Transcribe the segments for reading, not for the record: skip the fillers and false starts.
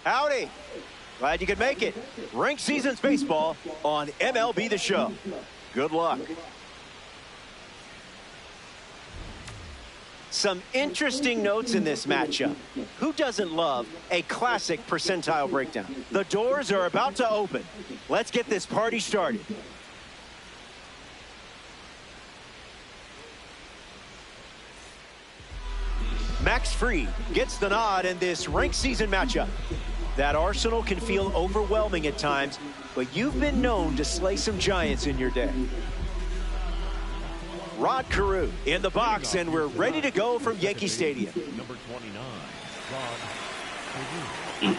Howdy. Glad you could make it. Ranked Seasons Baseball on MLB The Show. Good luck. Some interesting notes in this matchup. Who doesn't love a classic percentile breakdown? The doors are about to open. Let's get this party started. Max Fried gets the nod in this ranked season matchup. That arsenal can feel overwhelming at times, but you've been known to slay some giants in your day. Rod Carew in the box, and we're ready to go from Yankee Stadium. Number 29, Rod Carew.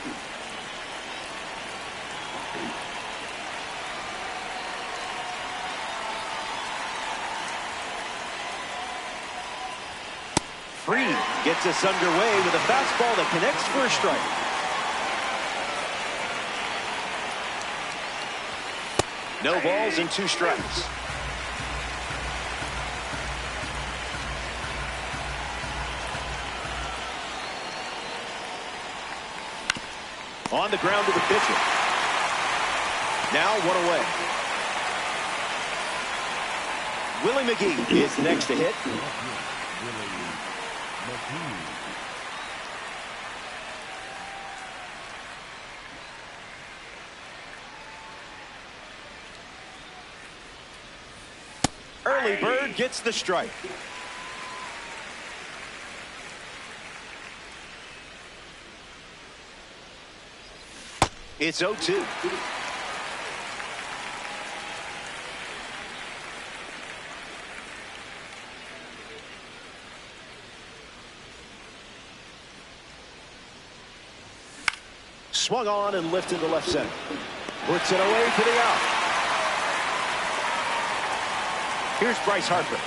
Fried gets us underway with a fastball that connects for a strike. No balls and 2 strikes. On the ground to the pitcher. Now 1 away. Willie McGee is next to hit. Early bird gets the strike. It's 0-2. Swung on and lifted to left center. Puts it away for the out. Here's Bryce Harper.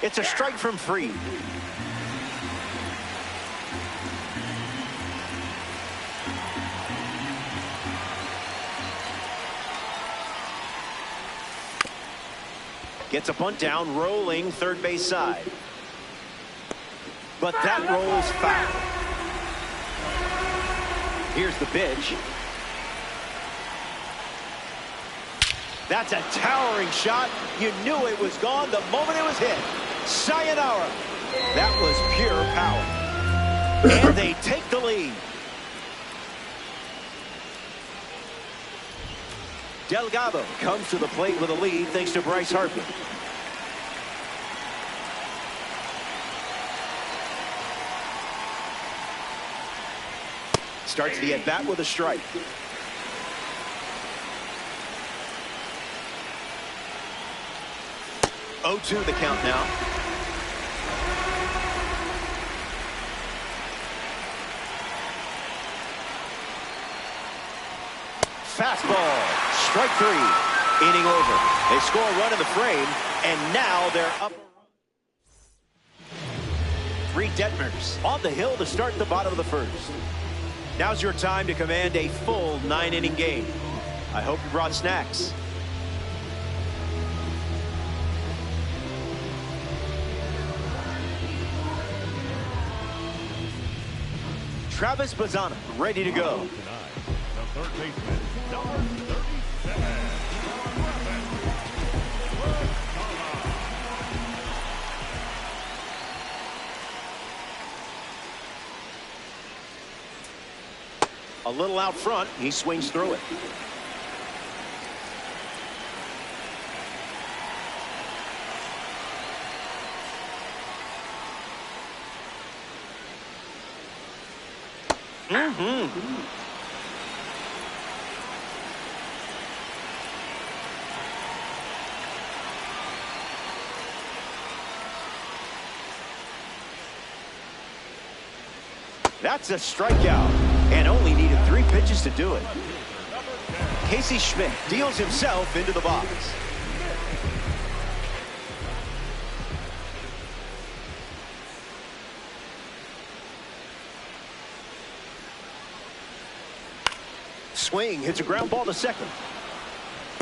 It's a strike from Fried. Gets a bunt down, rolling third base side. But that rolls foul. Here's the pitch. That's a towering shot. You knew it was gone the moment it was hit. Sayonara. That was pure power. And they take the lead. Delgado comes to the plate with a lead thanks to Bryce Harper. Starts the at-bat with a strike. Oh, 0-2 the count now. Fastball. Strike 3. Inning over. They score a run in the frame, and now they're up. 3 Detmers on the hill to start the bottom of the first. Now's your time to command a full 9-inning game. I hope you brought snacks. Travis Bazzana ready to go. The third baseman, number 37. A little out front, he swings through it. That's a strikeout, and only needed 3 pitches to do it. Casey Schmidt deals himself into the box. Swing hits a ground ball to second.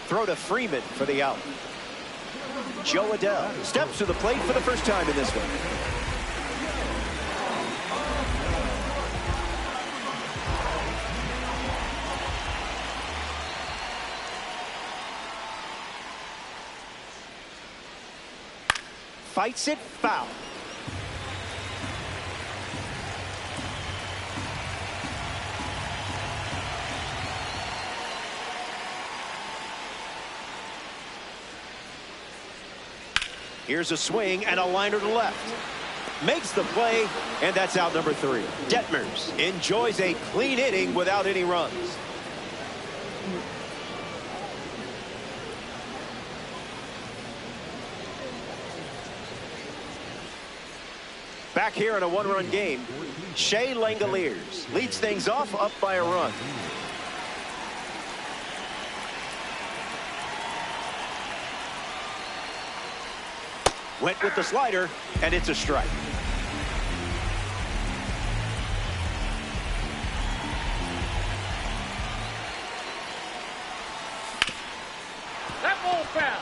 Throw to Freeman for the out. Joe Adele steps to the plate for the first time in this one. Fights it, foul. Here's a swing and a liner to left. Makes the play, and that's out number 3. Detmers enjoys a clean inning without any runs. Back here in a one-run game, Shea Langoliers leads things off up by a run. Went with the slider, and it's a strike. That ball foul.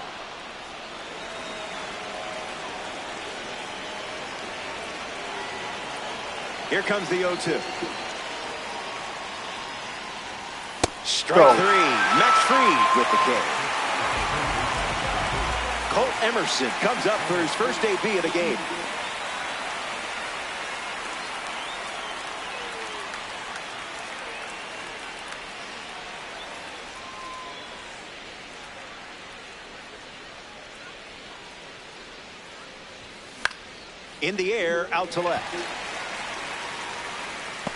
Here comes the 0-2. Strike 3. Max Fried with the K. Colt Emerson comes up for his first AB of the game. In the air, out to left.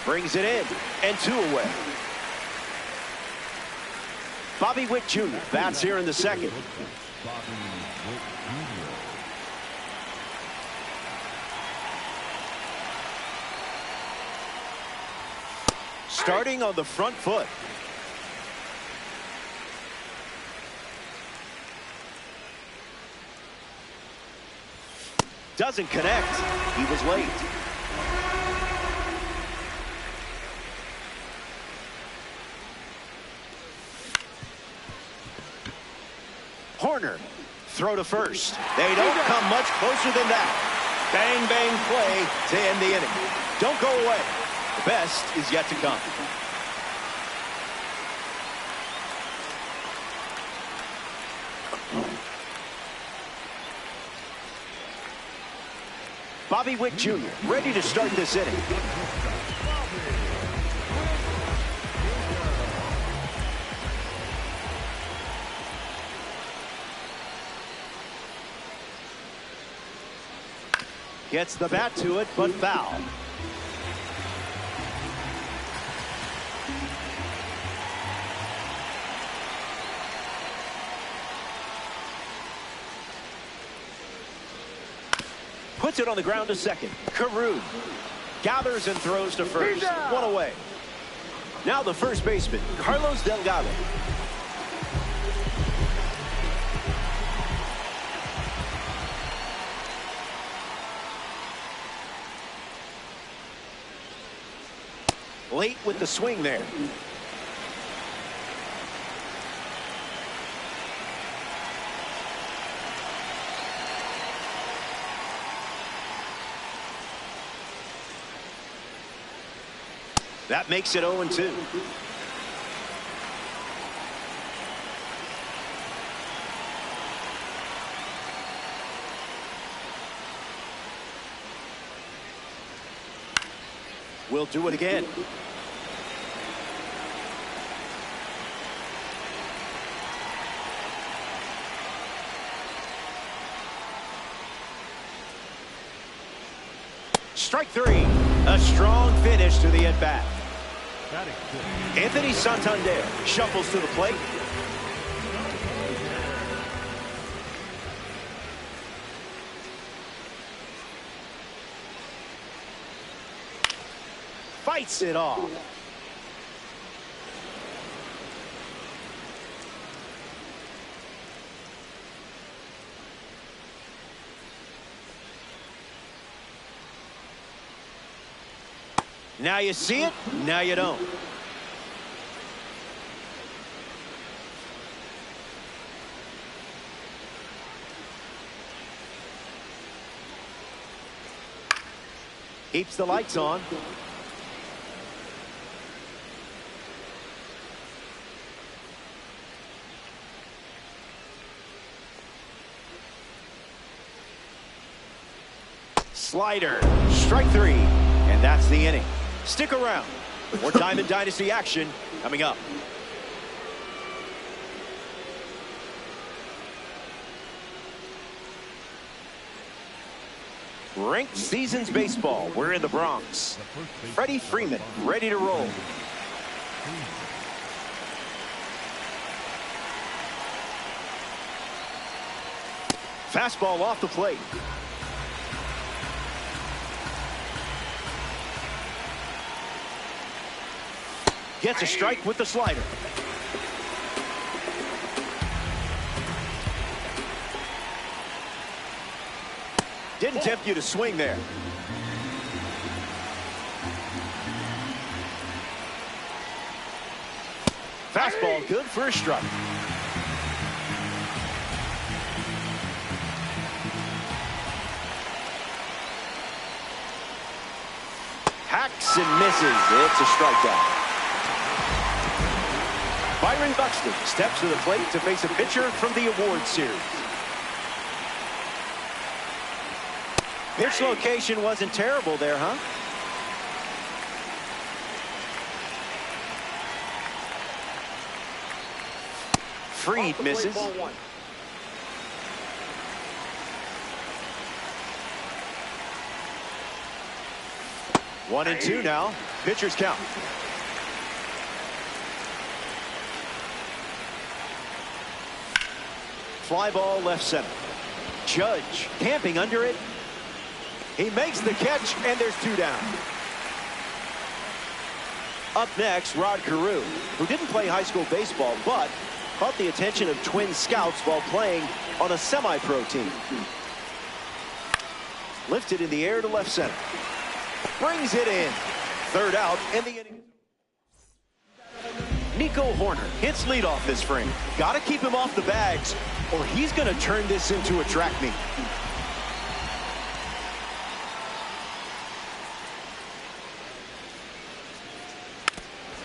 Brings it in, and 2 away. Bobby Witt Jr. bats here in the second. Starting on the front foot. Doesn't connect. He was late. Horner, throw to first. They don't come much closer than that. Bang, bang play to end the inning. Don't go away. The best is yet to come. Bobby Witt Jr. ready to start this inning. Gets the bat to it, but foul. Puts it on the ground to second. Carew gathers and throws to first. One away. Now the first baseman, Carlos Delgado. Late with the swing there. That makes it 0-2. We'll do it again. Strike 3. A strong finish to the at-bat. Anthony Santander shuffles to the plate. Fights it off. Now you see it, now you don't. Keeps the lights on. Slider, strike 3, and that's the inning. Stick around. More Diamond Dynasty action coming up. Ranked Seasons Baseball. We're in the Bronx. Freddie Freeman ready to roll. Fastball off the plate. Gets a strike with the slider. Didn't tempt you to swing there. Fastball good for a strike. Hacks and misses. It's a strikeout. Byron Buxton steps to the plate to face a pitcher from the award series. Pitch location wasn't terrible there, huh? Freed misses. 1-2 now. Pitcher's count. Fly ball left center. Judge camping under it. He makes the catch, and there's 2 down. Up next, Rod Carew, who didn't play high school baseball, but caught the attention of Twin scouts while playing on a semi-pro team. Lifted in the air to left center. Brings it in. 3rd out in the inning. Nico Horner hits leadoff this frame. Got to keep him off the bags, or he's going to turn this into a track meet.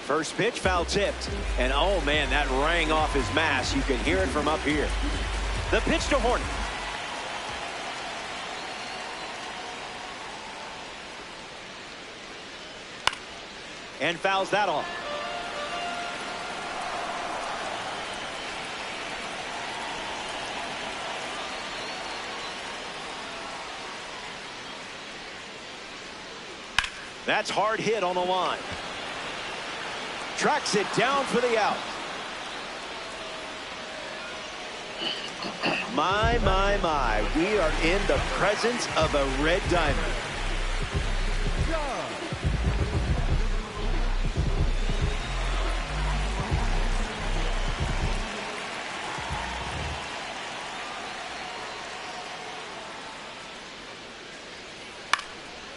First pitch foul tipped, and oh man, that rang off his mask. You can hear it from up here. The pitch to Horner. And fouls that off. That's hard hit on the line. Tracks it down for the out. My, my, my. We are in the presence of a red diamond.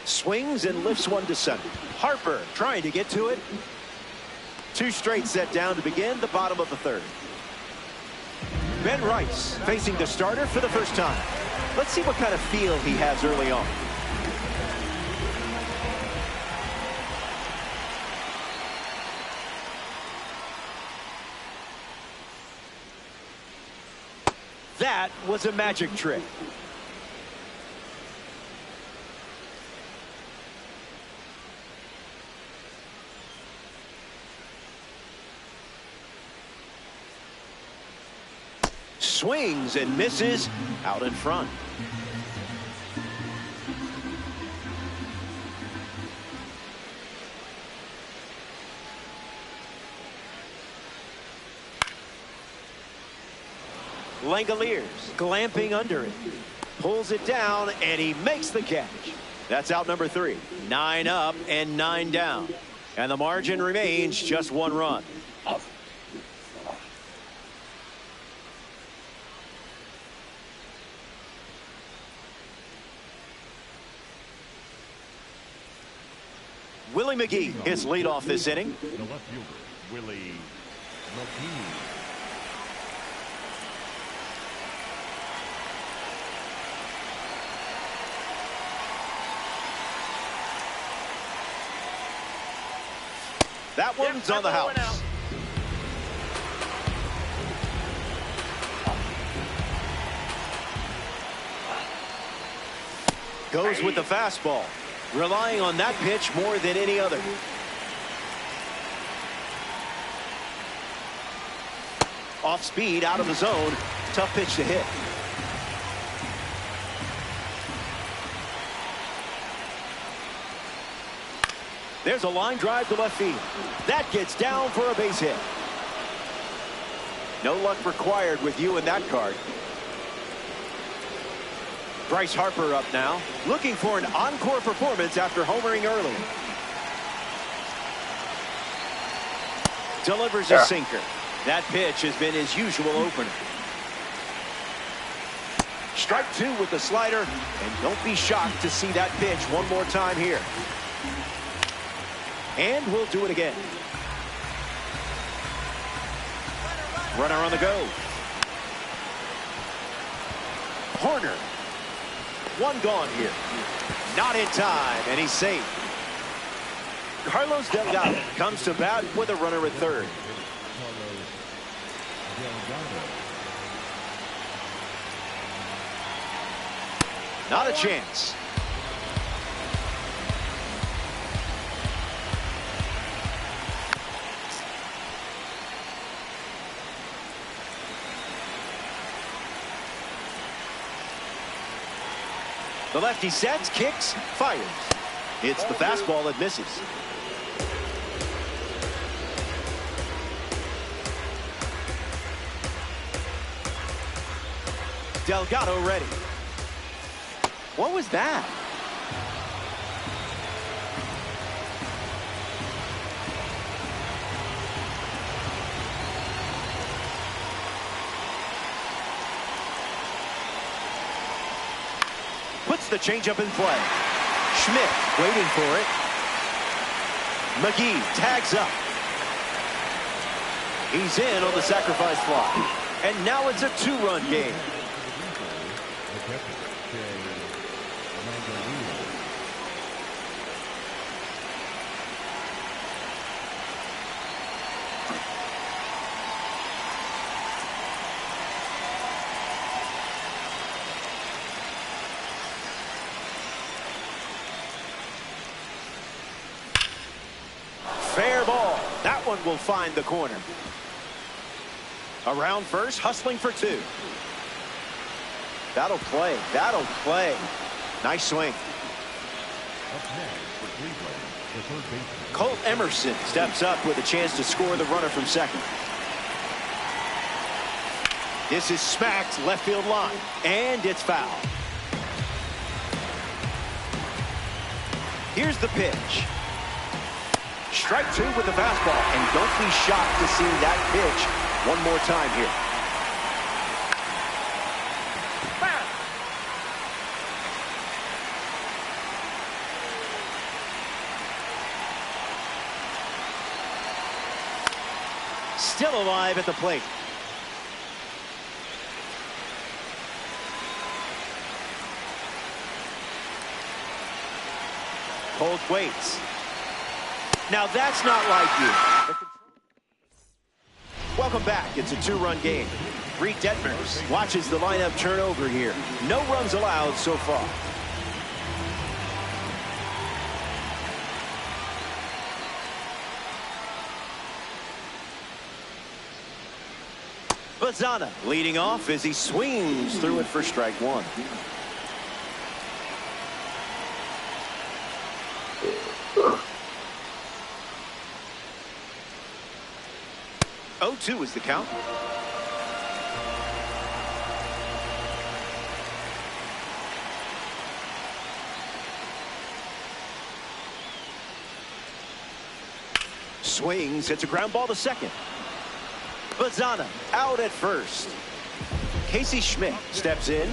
Swings and lifts one to center. Harper trying to get to it. 2 straight set down to begin the bottom of the 3rd. Ben Rice facing the starter for the first time. Let's see what kind of feel he has early on. That was a magic trick. Swings and misses out in front. Langoliers glamping under it. Pulls it down, and he makes the catch. That's out number 3. 9 up and 9 down. And the margin remains just 1 run. Willie McGee hits leadoff this inning. The left fielder, Willie McGee. That one's on the house. Goes with the fastball, relying on that pitch more than any other. Off speed, out of the zone. Tough pitch to hit. There's a line drive to left field. That gets down for a base hit. No luck required with you in that card. Bryce Harper up now, looking for an encore performance after homering early. Delivers a sinker. That pitch has been his usual opener. Strike two with the slider, and don't be shocked to see that pitch one more time here. And we'll do it again. Runner on the go. Horner. One gone here. Not in time, and he's safe. Carlos Delgado comes to bat with a runner at third. Not a chance. The lefty sets, kicks, fires. It's the fastball that misses. Delgado ready. What was that? Puts the changeup in play. Schmidt waiting for it. McGee tags up. He's in on the sacrifice fly. And now it's a two-run game. Fair ball. That one will find the corner. Around first, hustling for two. That'll play. That'll play. Nice swing. Colt Emerson steps up with a chance to score the runner from second. This is smacked left field line, and it's foul. Here's the pitch. Strike two with the fastball, and don't be shocked to see that pitch one more time here. Still alive at the plate. Colt waits. Now that's not like you. Welcome back. It's a two-run game. Reed Detmers watches the lineup turn over here. No runs allowed so far. Bazana leading off as he swings through it for strike one. Oh, 2 is the count. Swings, hits a ground ball to second. Bazana out at first. Casey Schmidt steps in.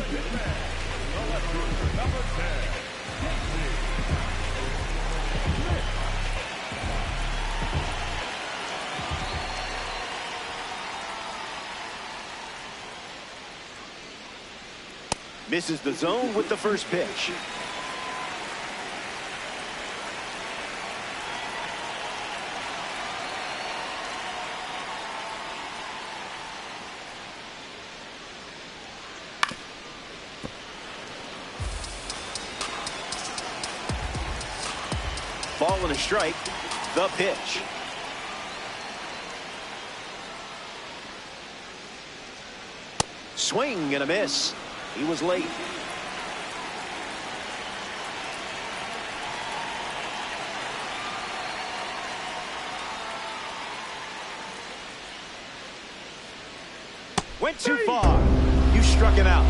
Misses the zone with the first pitch. Ball and a strike. The pitch. Swing and a miss. He was late. Went too far. You struck him out.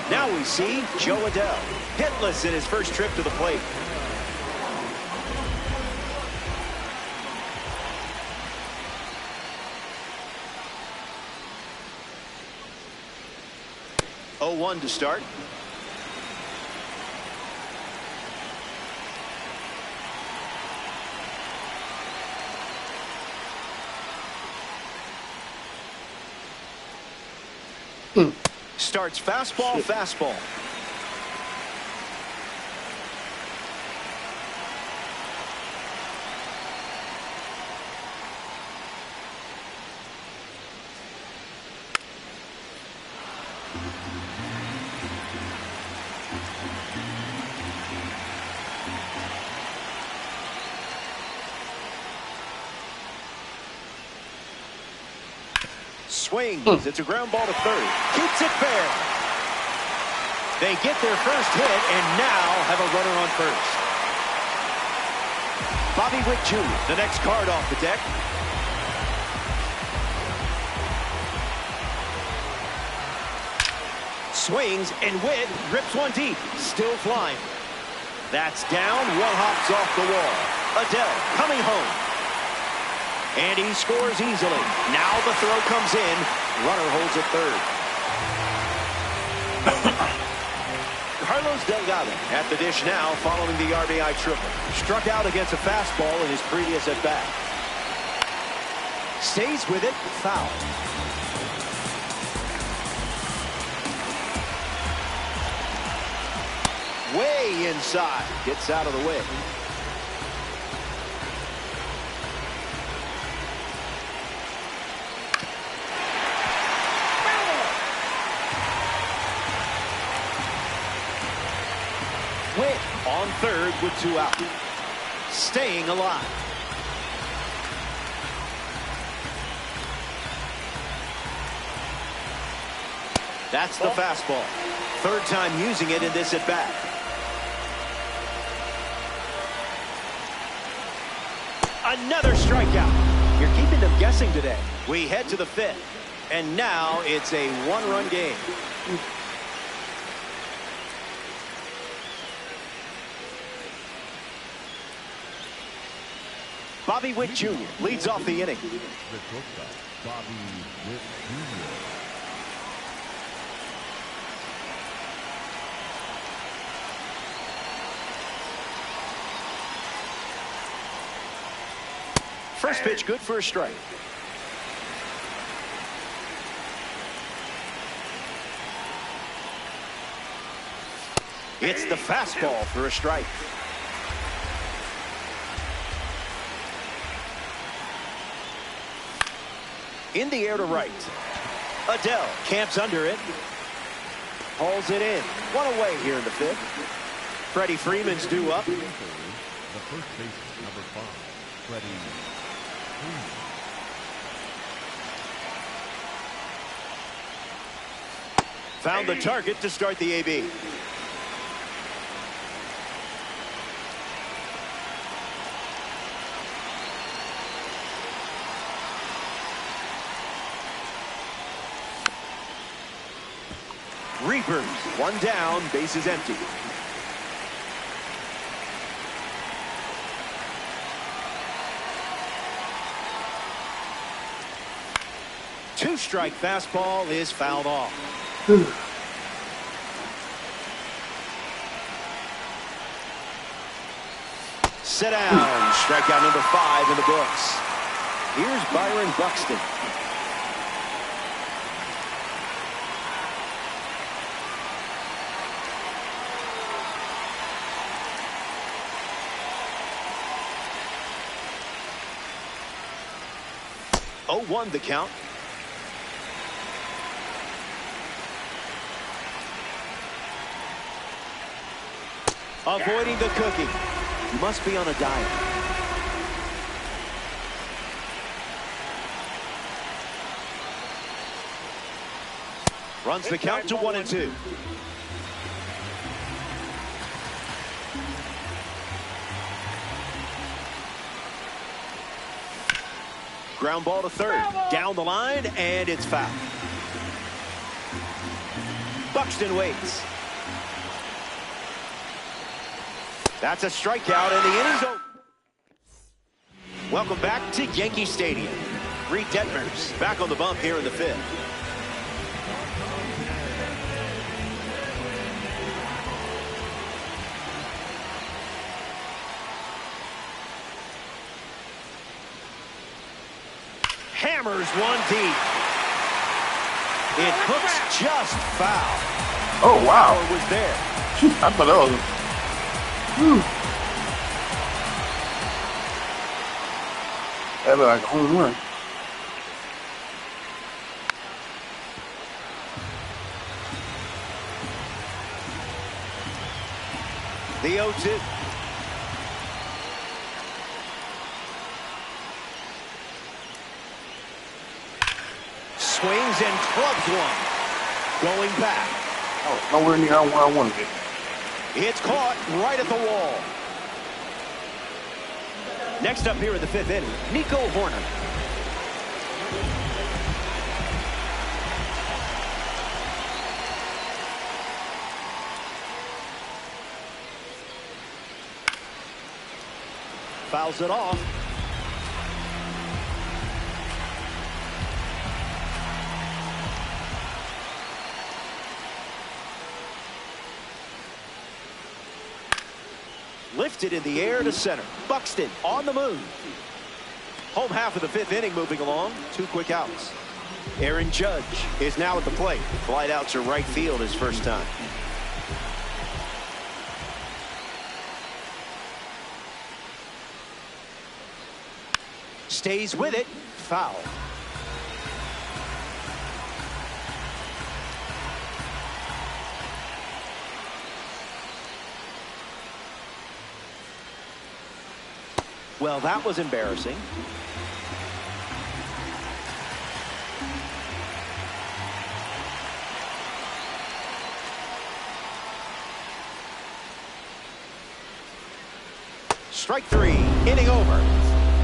Now we see Joe Adell hitless in his first trip to the plate. Oh, 1 to start. Starts fastball, fastball. Swings. It's a ground ball to third. Keeps it fair. They get their first hit and now have a runner on first. Bobby Witt Jr., the next card off the deck. Swings and Witt rips one deep. Still flying. That's down. One hops off the wall. Adell coming home. And he scores easily. Now the throw comes in. Runner holds at third. Carlos Delgado at the dish now following the RBI triple. Struck out against a fastball in his previous at-bat. Stays with it. Foul. Way inside. Gets out of the way. Witt on third with 2 out. Staying alive. That's the fastball. Third time using it in this at bat. Another strikeout. You're keeping them guessing today. We head to the 5th. And now it's a 1-run game. Bobby Witt Jr. leads off the inning. Bobby Witt Jr. First pitch good for a strike. It's the fastball for a strike. In the air to right. Adell camps under it. Hauls it in. One away here in the 5th. Freddie Freeman's due up. The first baseman, number 5, Freddie Freeman. Found the target to start the AB. Reapers, 1 down, bases empty. Two-strike fastball is fouled off. Sit down. Strikeout number 5 in the books. Here's Byron Buxton. Oh, 1 the count. Avoiding the cookie. You must be on a diet. Runs the count to 1-2. Ground ball to third. Down the line, and it's foul. Buxton waits. That's a strikeout, and the inning's over. Welcome back to Yankee Stadium. Reed Detmers back on the bump here in the fifth. Hammers one deep. It hooks just foul. Oh, wow. Power was there. I thought that was... Whew. That looked like a home run. The 0-2. Swings and clubs one. Going back. Oh, nowhere near where I wanted it. It's caught right at the wall. Next up here in the fifth inning, Nico Horner. Fouls it off. Lifted in the air to center. Buxton on the move. Home half of the fifth inning moving along. 2 quick outs. Aaron Judge is now at the plate. Flight out to right field his first time. Stays with it. Foul. Well, that was embarrassing. Strike 3, inning over.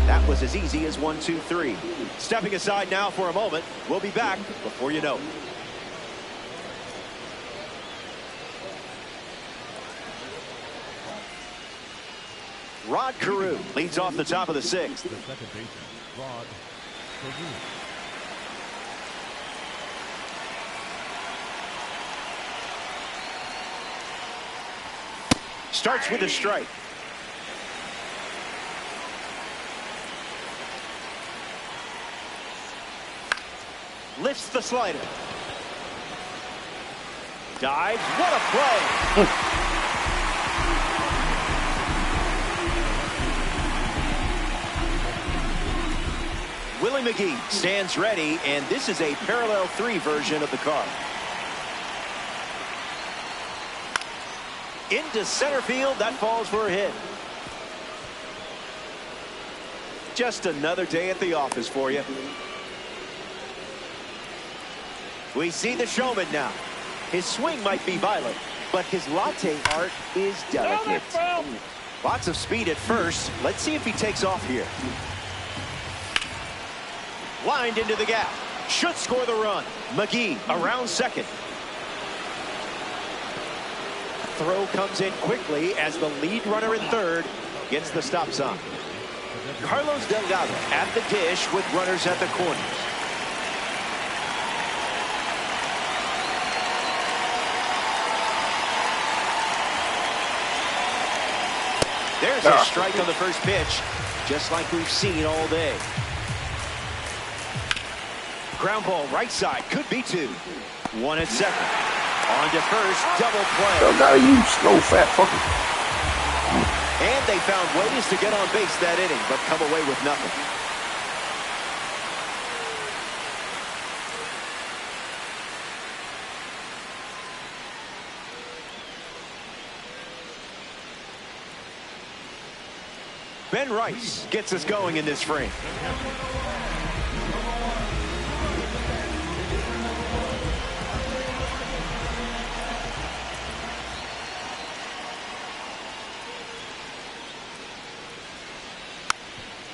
That was as easy as 1, 2, 3. Stepping aside now for a moment. We'll be back before you know it. Rod Carew leads off the top of the sixth. The second baseman, Rod Carew. Starts with a strike. Lifts the slider. Dives. What a play. Willie McGee stands ready, and this is a parallel 3 version of the card. Into center field, that falls for a hit. Just another day at the office for you. We see the showman now. His swing might be violent, but his latte art is delicate. Lots of speed at first. Let's see if he takes off here. Lined into the gap. Should score the run. McGee around second. Throw comes in quickly as the lead runner in third gets the stop sign. Carlos Delgado at the dish with runners at the corners. There's a strike on the first pitch, just like we've seen all day. Ground ball right side, could be 2. 1 at second. On to first, double play. Delgado, you slow fat fucker. And they found ways to get on base that inning, but come away with nothing. Ben Rice gets us going in this frame.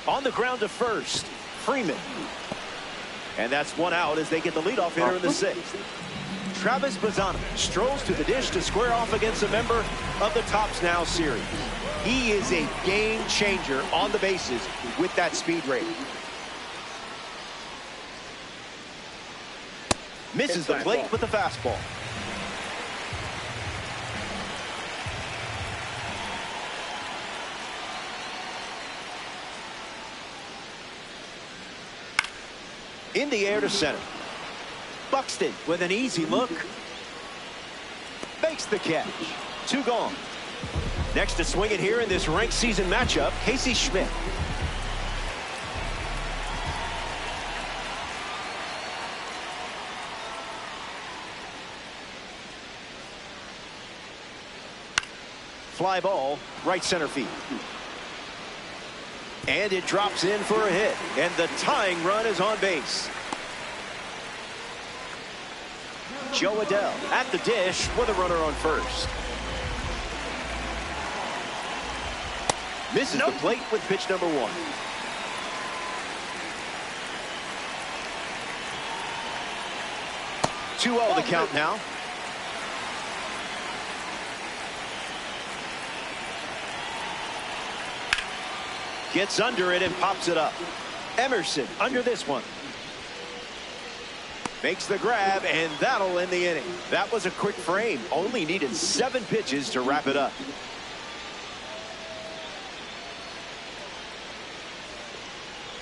On the ground to first, Freeman. And that's one out as they get the leadoff hitter in the sixth. Travis Bazzano strolls to the dish to square off against a member of the Tops Now series. He is a game changer on the bases with that speed rating. Misses the plate with the fastball. In the air to center. Buxton with an easy look. Makes the catch. 2 gone. Next to swing it here in this ranked season matchup, Casey Schmidt. Fly ball, right center field. And it drops in for a hit. And the tying run is on base. Joe Adell at the dish with a runner on first. Misses the plate with pitch number 1. Two all the count now. Gets under it and pops it up. Emerson under this one. Makes the grab, and that'll end the inning. That was a quick frame. Only needed 7 pitches to wrap it up.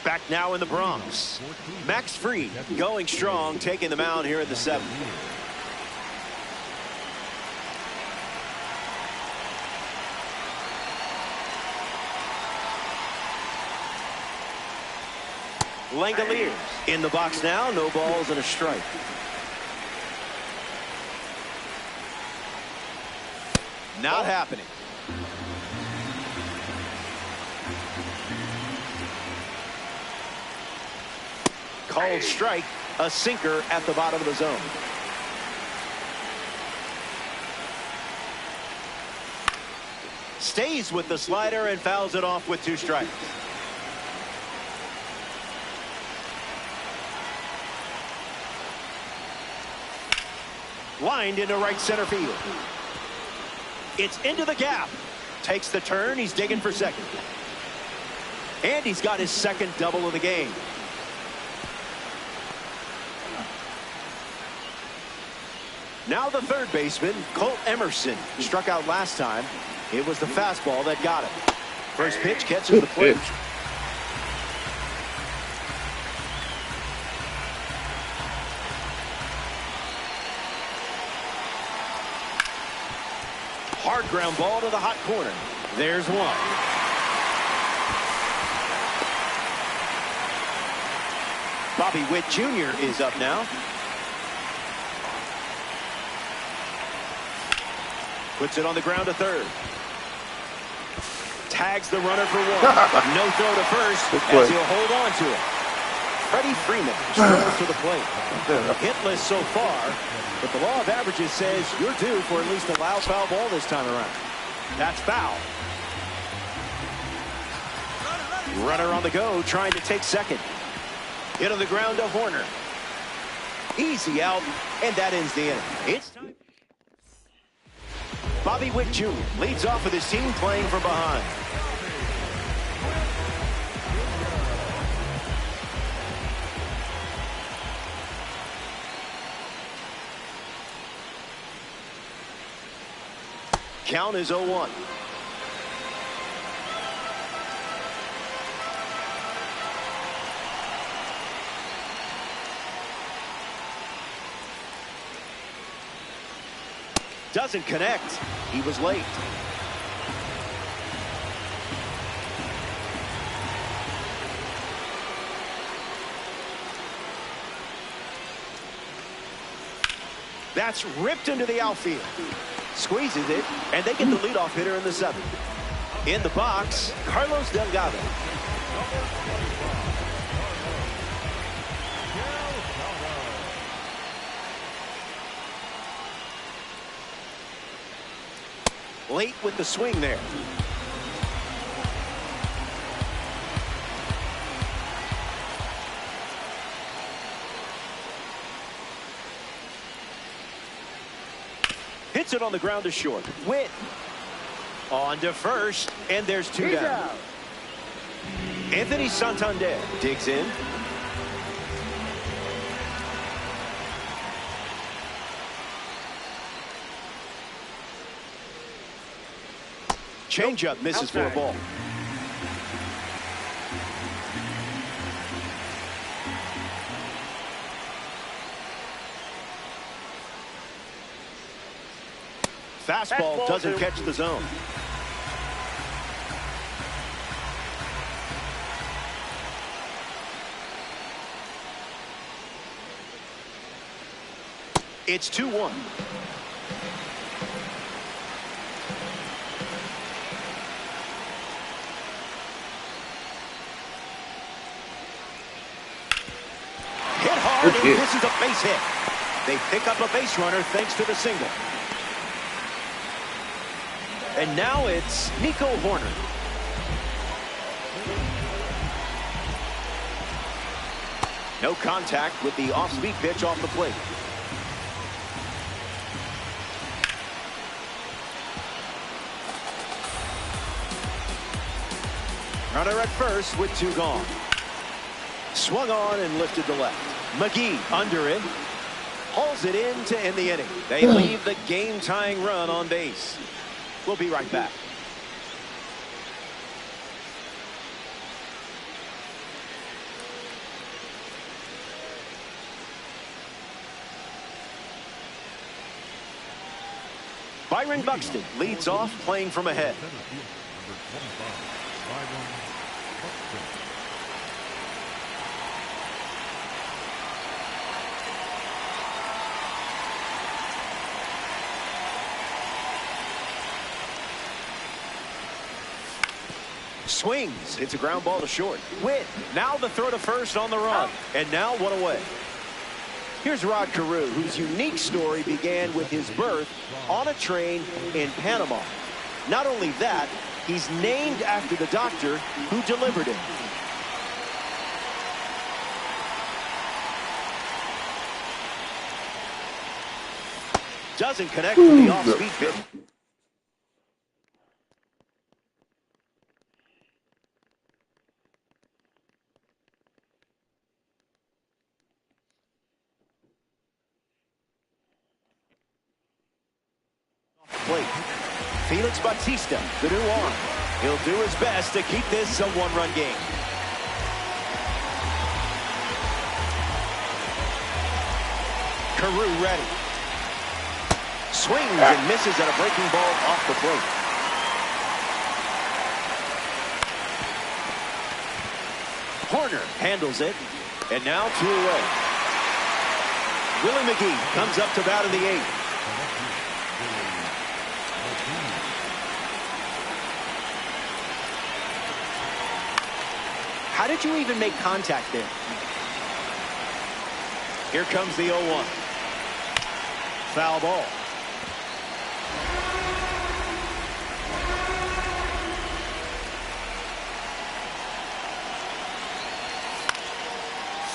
Back now in the Bronx. Max Fried going strong, taking the mound here in the 7th. Langoliers in the box now. No balls and a strike. Not happening. Called strike. A sinker at the bottom of the zone. Stays with the slider and fouls it off with 2 strikes. Lined into right center field. It's into the gap. Takes the turn. He's digging for second. And he's got his second double of the game. Now the third baseman, Colt Emerson, struck out last time. It was the fastball that got him. First pitch catches the plate. Hard ground ball to the hot corner. There's one. Bobby Witt Jr. is up now. Puts it on the ground to third. Tags the runner for 1. No throw to first as he'll hold on to it. Freddie Freeman strolls to the plate. Hitless so far, but the law of averages says you're due for at least a loud foul ball this time around. That's foul. Runner on the go, trying to take second. Hit on the ground to Horner. Easy out, and that ends the inning. It's time. Bobby Witt Jr. leads off with his team playing from behind. Count is 0-1. Doesn't connect. He was late. That's ripped into the outfield. Squeezes it, and they get the leadoff hitter in the 7th. In the box, Carlos Delgado. Late with the swing there. Hits it on the ground to short. Witt on to first, and there's two down. Anthony Santander digs in. Changeup misses for a ball. Fastball doesn't catch the zone. It's 2-1. Hit hard, and this is a base hit. They pick up a base runner thanks to the single. And now it's Nico Horner. No contact with the off-speed pitch off the plate. Runner at first with two gone. Swung on and lifted to left. McGee under it. Hauls it in to end the inning. They leave the game-tying run on base. We'll be right back. Byron Buxton leads off, playing from ahead. Swings. It's a ground ball to short. Witt. Now the throw to first on the run. And now one away. Here's Rod Carew, whose unique story began with his birth on a train in Panama. Not only that, he's named after the doctor who delivered him. Doesn't connect with the off-speed pitch. Plate. Felix Bautista, the new arm. He'll do his best to keep this a one-run game. Carew ready. Swings and misses at a breaking ball off the plate. Horner handles it, and now 2 away. Willie McGee comes up to bat in the 8th. How did you even make contact there? Here comes the 0-1. Foul ball.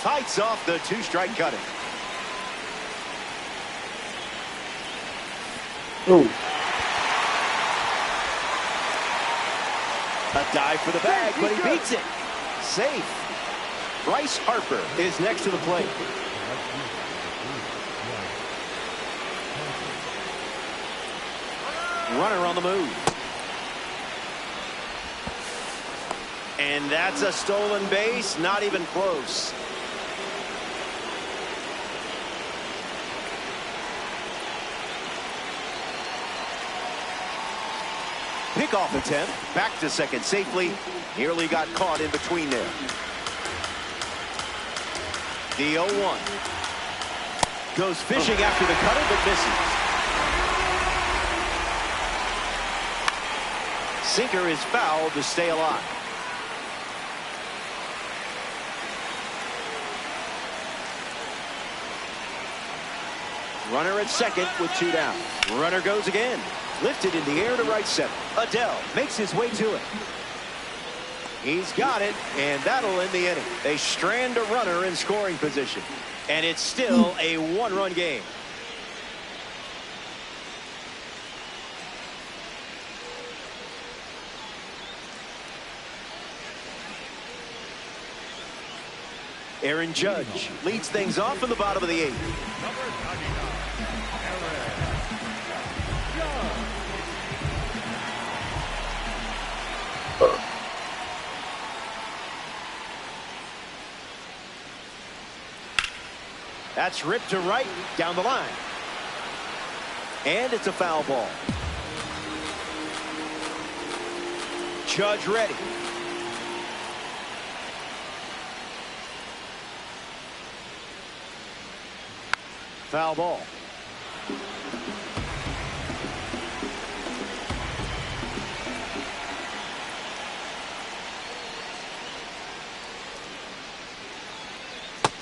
Fights off the 2-strike cutting. Ooh. A dive for the bag, but he beats it. Safe. Bryce Harper is next to the plate. Runner on the move. And that's a stolen base, not even close. Pickoff attempt, back to second safely. Nearly got caught in between there. The 0-1. Goes fishing after the cutter, but misses. sinker is fouled to stay alive. Runner at second with 2 down. Runner goes again. Lifted in the air to right center. Adele makes his way to it. He's got it, and that'll end the inning. They strand a runner in scoring position, and it's still a 1-run game. Aaron Judge leads things off in the bottom of the 8th. Number 99, Aaron Judge. That's ripped to right down the line. And it's a foul ball. Judge ready. Foul ball.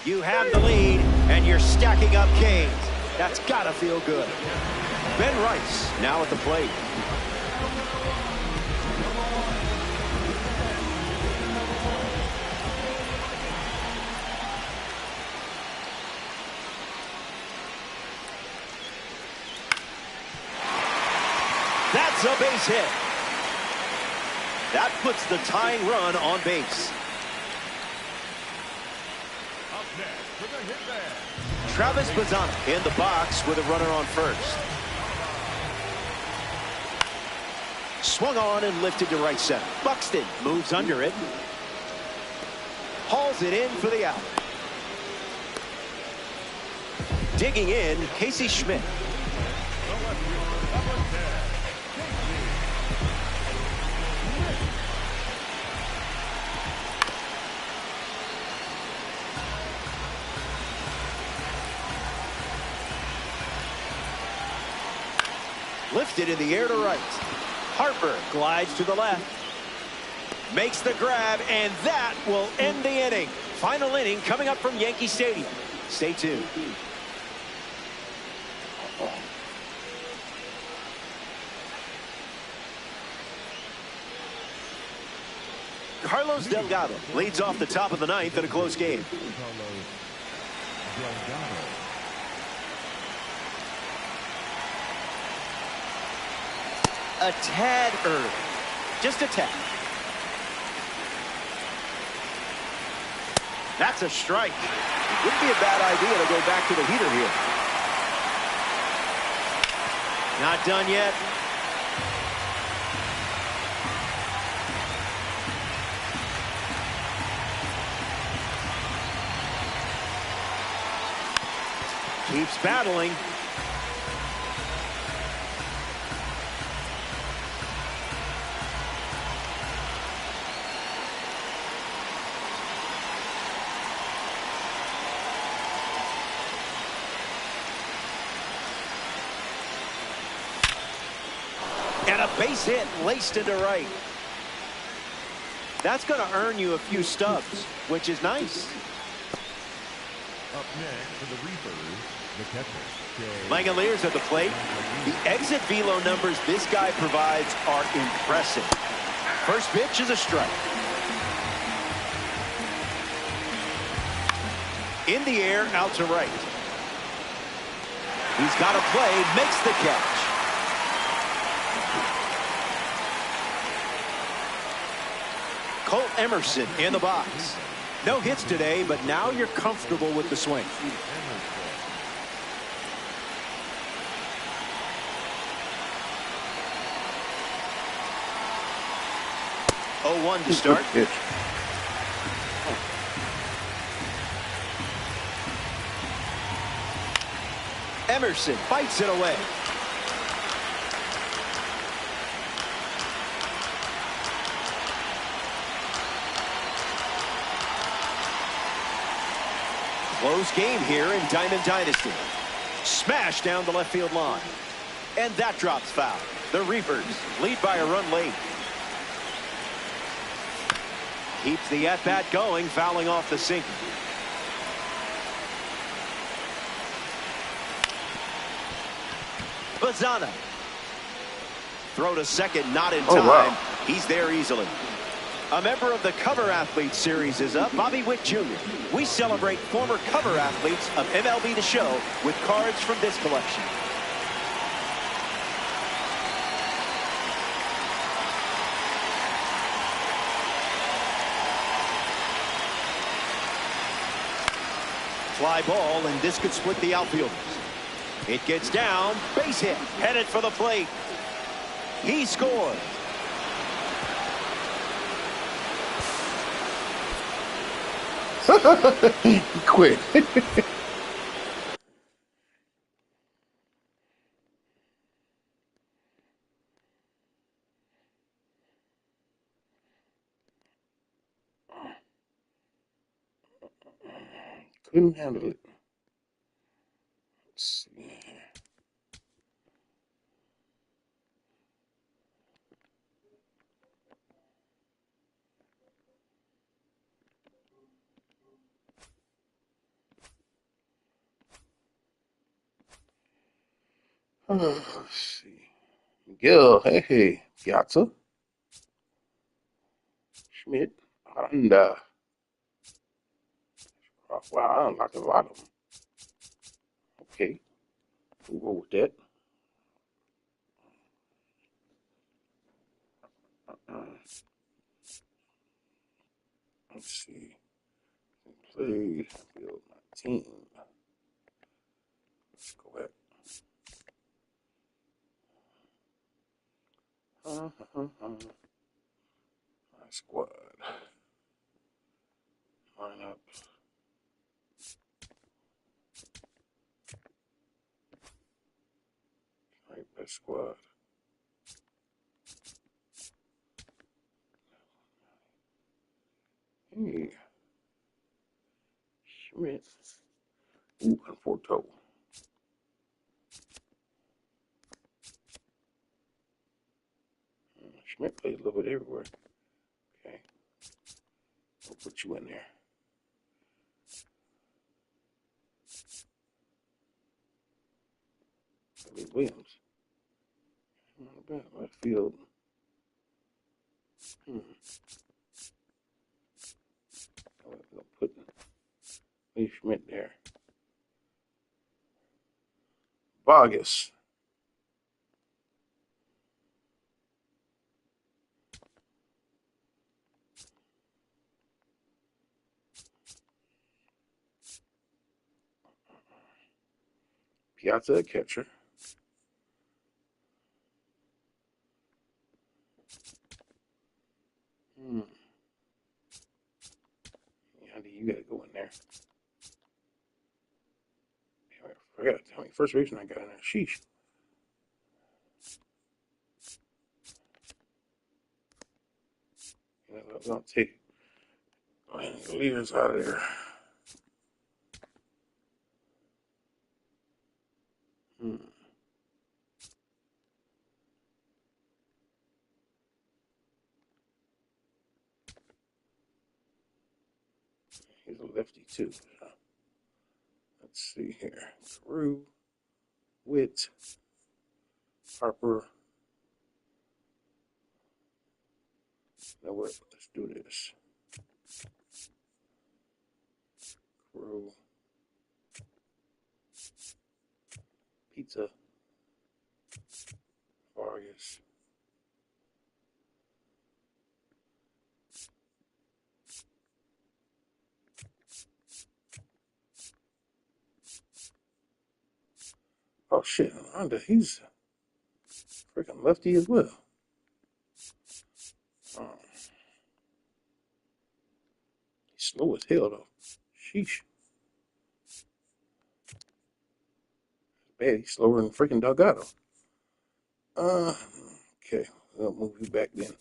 You have the lead, and you're stacking up K's. That's gotta feel good. Ben Rice now at the plate. That's a base hit. That puts the tying run on base. Up next for the hit man, Travis Bazzana in the box with a runner on first. Swung on and lifted to right center. Buxton moves under it. Hauls it in for the out. Digging in, Casey Schmidt. Lifted in the air to right. Harper glides to the left. Makes the grab, and that will end the inning. Final inning coming up from Yankee Stadium. Stay tuned. Carlos Delgado leads off the top of the 9th in a close game. A tad early. Just a tad. That's a strike. Wouldn't be a bad idea to go back to the heater here. Not done yet. Keeps battling. And a base hit laced into right. That's going to earn you a few stubs, which is nice. Up next for the Reapers, the catcher, Langoliers at the plate. The exit velo numbers this guy provides are impressive. First pitch is a strike. In the air, out to right. He's got a play, makes the catch. Colt Emerson in the box. No hits today, but now you're comfortable with the swing. 0-1 to start. Emerson fights it away. Close game here in Diamond Dynasty. Smash down the left field line. And that drops foul. The Reapers lead by a run late. Keeps the at-bat going, fouling off the sinker. Bazana. Throw to second, not in time. Oh, wow. He's there easily. A member of the Cover Athletes series is up, Bobby Witt Jr. We celebrate former cover athletes of MLB The Show with cards from this collection. Fly ball, and this could split the outfielders. It gets down, base hit, headed for the plate. He scores. He quit. Couldn't handle it. Let's see. Let's see. Miguel, hey, Piazza, Schmidt, Aranda. Oh, wow, I unlocked a lot of them. Okay, we'll go with that. Let's see. Play, build my team. Let's go back. My squad. Line up. Right, best squad. Hey, Schmidt. Ooh, Conforto. Schmidt plays a little bit everywhere. Okay, we'll put you in there. Williams. Not bad. Left field. I'm gonna put Lee Schmidt there. Vargas. Piazza, catcher. Yeah, you gotta go in there. I forgot how many first baseman I got in there. Sheesh. You know, I'm gonna take leaders out of there. He's a lefty too. Let's see here. Drew, Witt, Harper. Now what? Let's do this. Crew. Pizza. Vargas. Oh shit, Honda, he's freaking lefty as well. He's slow as hell though. Sheesh. Bad, he's slower than freaking Delgado. Okay, we'll move you back then.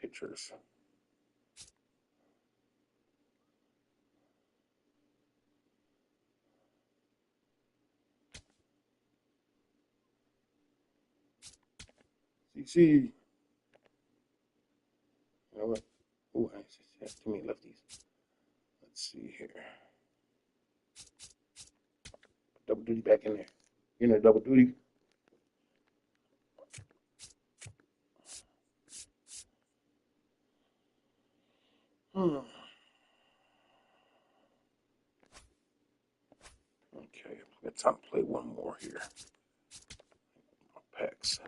Pictures. CC. You know what? Ooh, I have too many lefties. Let's see here. Double duty back in there. You know, double duty. Okay, got time to play one more here. Packs.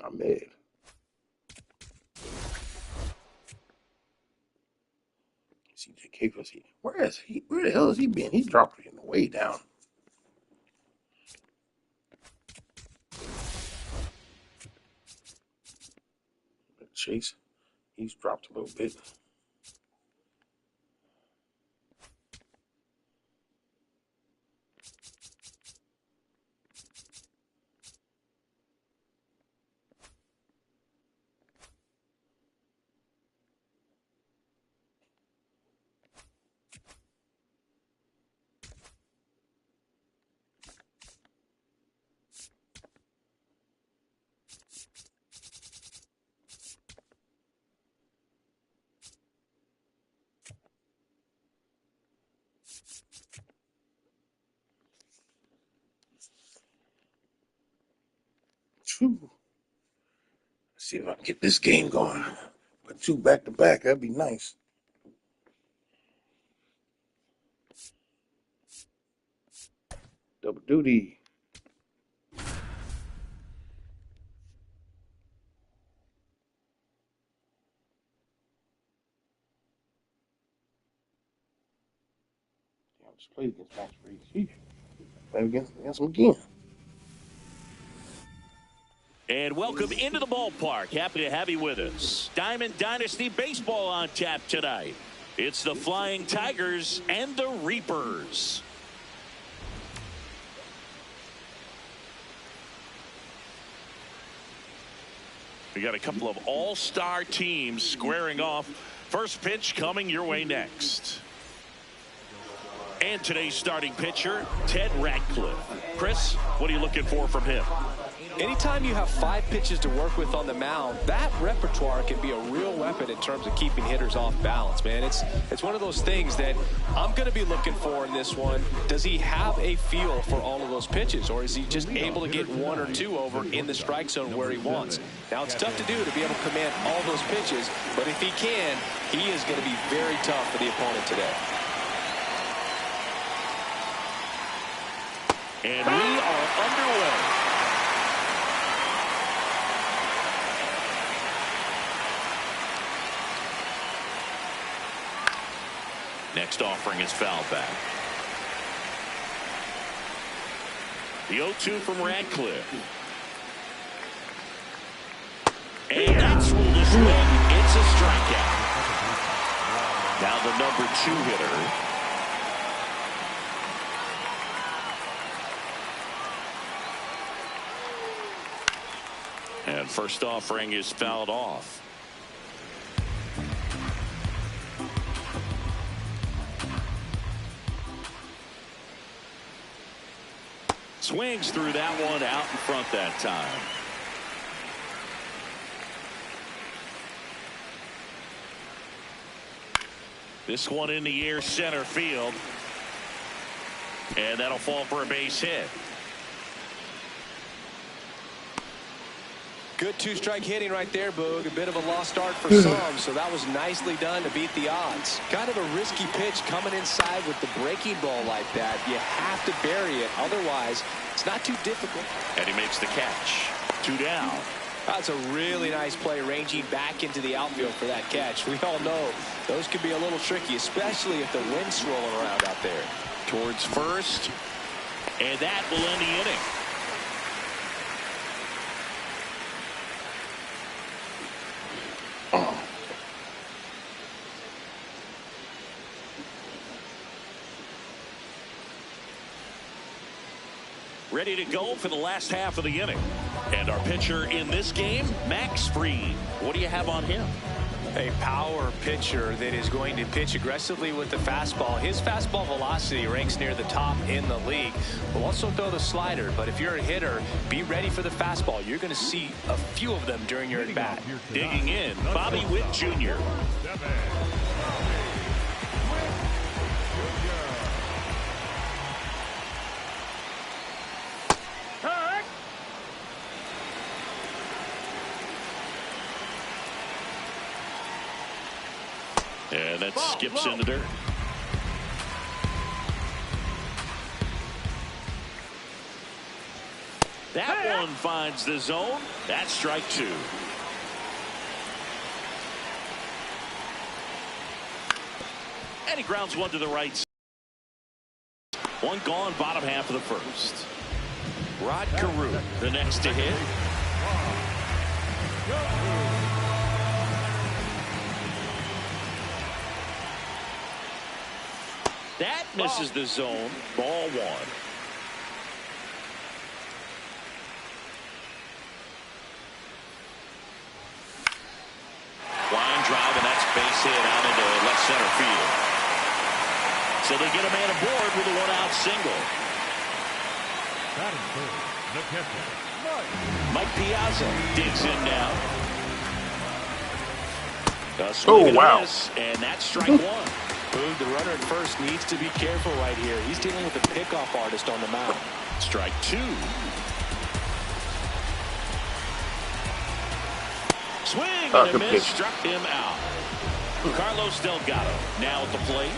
I'm mad. CJ Capers, where is he? Where the hell has he been? He dropped it way down. Chase, he's dropped a little bit. Let's see if I can get this game going. Put two back to back, that'd be nice. Double duty. Damn, just played against Max Reed. Play against him again. And welcome into the ballpark. Happy to have you with us. Diamond Dynasty Baseball on tap tonight. It's the Flying Tigers and the Reapers. We got a couple of all-star teams squaring off. First pitch coming your way next. And today's starting pitcher, Ted Ratcliffe. Chris, what are you looking for from him? Anytime you have 5 pitches to work with on the mound, that repertoire can be a real weapon in terms of keeping hitters off balance, man. It's one of those things that I'm going to be looking for in this one. Does he have a feel for all of those pitches, or is he just able to get 1 or 2 over in the strike zone where he wants? Now, it's tough to do to be able to command all those pitches, but if he can, he is going to be very tough for the opponent today. And we are underway. Next offering is foul back. The 0-2 from Radcliffe. And that's ruled a swing. It's a strikeout. Now the number 2 hitter. And first offering is fouled off. Swings through that one out in front that time. This one in the air center field. And that'll fall for a base hit. Good 2-strike hitting right there, Boog. A bit of a lost start for some, so that was nicely done to beat the odds. Kind of a risky pitch coming inside with the breaking ball like that. You have to bury it, otherwise it's not too difficult. And he makes the catch. 2 down. That's a really nice play, ranging back into the outfield for that catch. We all know those can be a little tricky, especially if the wind's swirling around out there. Towards first, and that will end the inning. ready to go for the last half of the inning. And our pitcher in this game, Max Fried. What do you have on him? A power pitcher that is going to pitch aggressively with the fastball. His fastball velocity ranks near the top in the league. Will also throw the slider, but if you're a hitter, be ready for the fastball. You're going to see a few of them during your at-bat. Digging in, Bobby Witt Jr. And that skips in the dirt. That one finds the zone. That's strike 2. And he grounds one to the right side. One gone, bottom half of the first. Rod Carew, the next to hit. That misses the zone. Ball 1. Line drive, and that's base hit out into left center field. So they get a man aboard with a 1-out single. Batting third, the catcher, Mike Piazza digs in now. A swing and a miss, and that's strike 1. Boog, the runner at first needs to be careful right here. He's dealing with a pickoff artist on the mound. Strike 2. Swing and a miss, struck him out. Carlos Delgado now at the plate.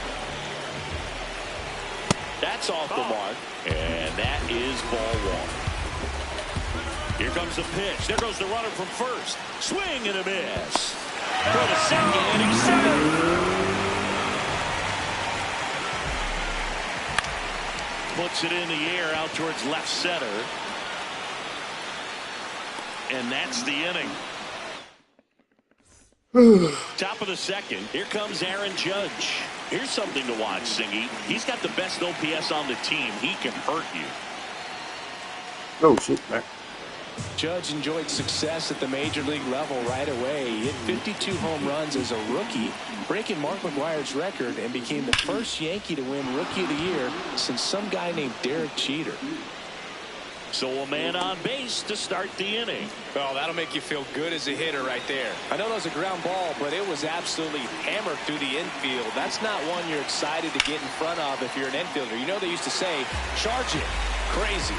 That's off the mark, and that is ball 1. Here comes the pitch. There goes the runner from first. Swing and a miss. Throw to second, and he's safe. Puts it in the air out towards left center. And that's the inning. Top of the second. Here comes Aaron Judge. Here's something to watch, Singy. He's got the best OPS on the team. He can hurt you. Oh, shit, man. Judge enjoyed success at the major league level right away. He hit 52 home runs as a rookie, breaking Mark McGwire's record, and became the first Yankee to win Rookie of the Year since some guy named Derek Jeter. So a man on base to start the inning. Well, that'll make you feel good as a hitter right there. I know that was a ground ball, but it was absolutely hammered through the infield. That's not one you're excited to get in front of if you're an infielder. You know they used to say, charge it. Crazy.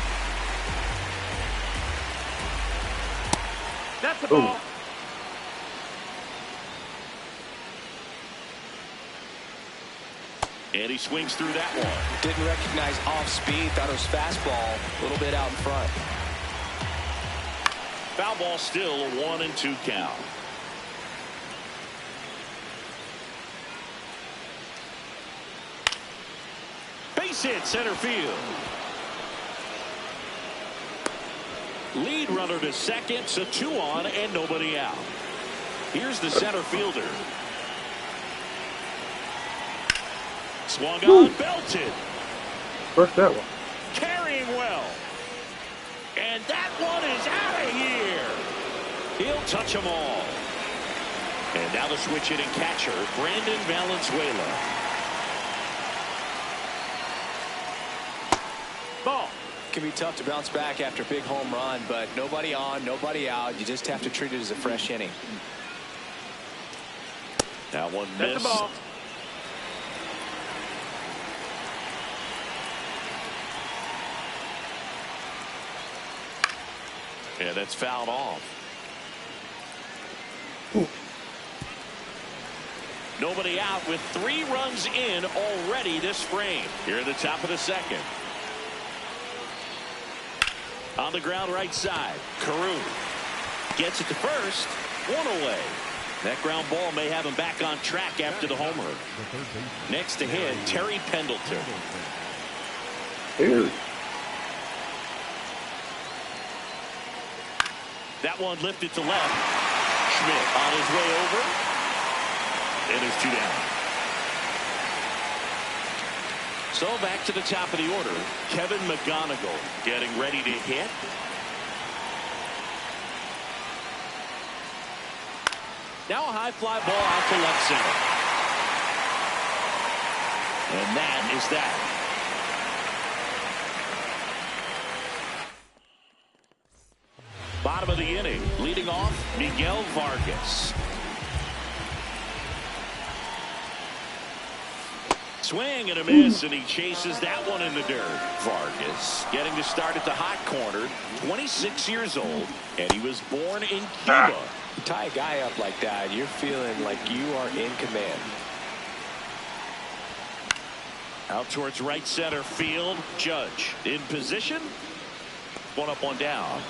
That's the ball. And he swings through that one. Didn't recognize off speed. Thought it was fastball. A little bit out in front. Foul ball still, a 1-2 count. Base hit center field. Lead runner to second, so 2 on and nobody out. Here's the center fielder. Swung on, belted. First that one. Carrying well. And that one is out of here. He'll touch them all. And now the switch hitting catcher, Brandon Valenzuela. Ball. Can be tough to bounce back after a big home run, but nobody on, nobody out. You just have to treat it as a fresh inning. That one That's missed. the ball. And that's fouled off. Ooh. Nobody out with 3 runs in already this frame. Here at the top of the second. On the ground right side. Carew gets it to first. 1 away. That ground ball may have him back on track after the homer. Next to hit, Terry Pendleton. Here. That one lifted to left. Schmidt on his way over. And it's 2 down. So back to the top of the order, Kevin McGonigal getting ready to hit. Now a high fly ball out to left center. And that is that. Bottom of the inning, leading off, Miguel Vargas. Swing and a miss, and he chases that one in the dirt. Vargas getting to start at the hot corner, 26 years old, and he was born in Cuba. You tie a guy up like that, you're feeling like you are in command. Out towards right center field. Judge in position. One up, one down.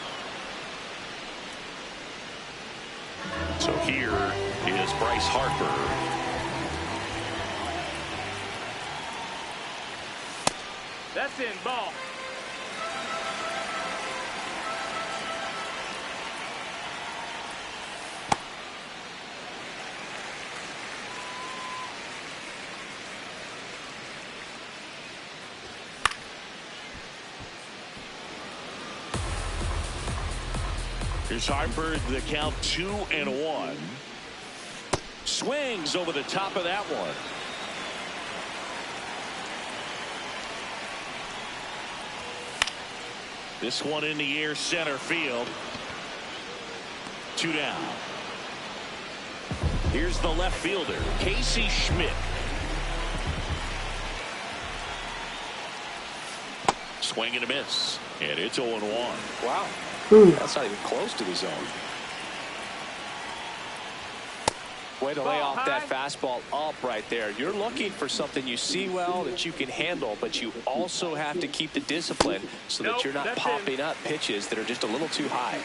So here is Bryce Harper. That's in, ball. Here's Harper, the count 2-1. Swings over the top of that one. This one in the air, center field. 2 down. Here's the left fielder, Casey Schmidt. Swing and a miss, and it's 0-1. Wow. That's not even close to the zone. Way to lay off that fastball up right there. You're looking for something you see well that you can handle, but you also have to keep the discipline so that you're not popping up pitches that are just a little too high.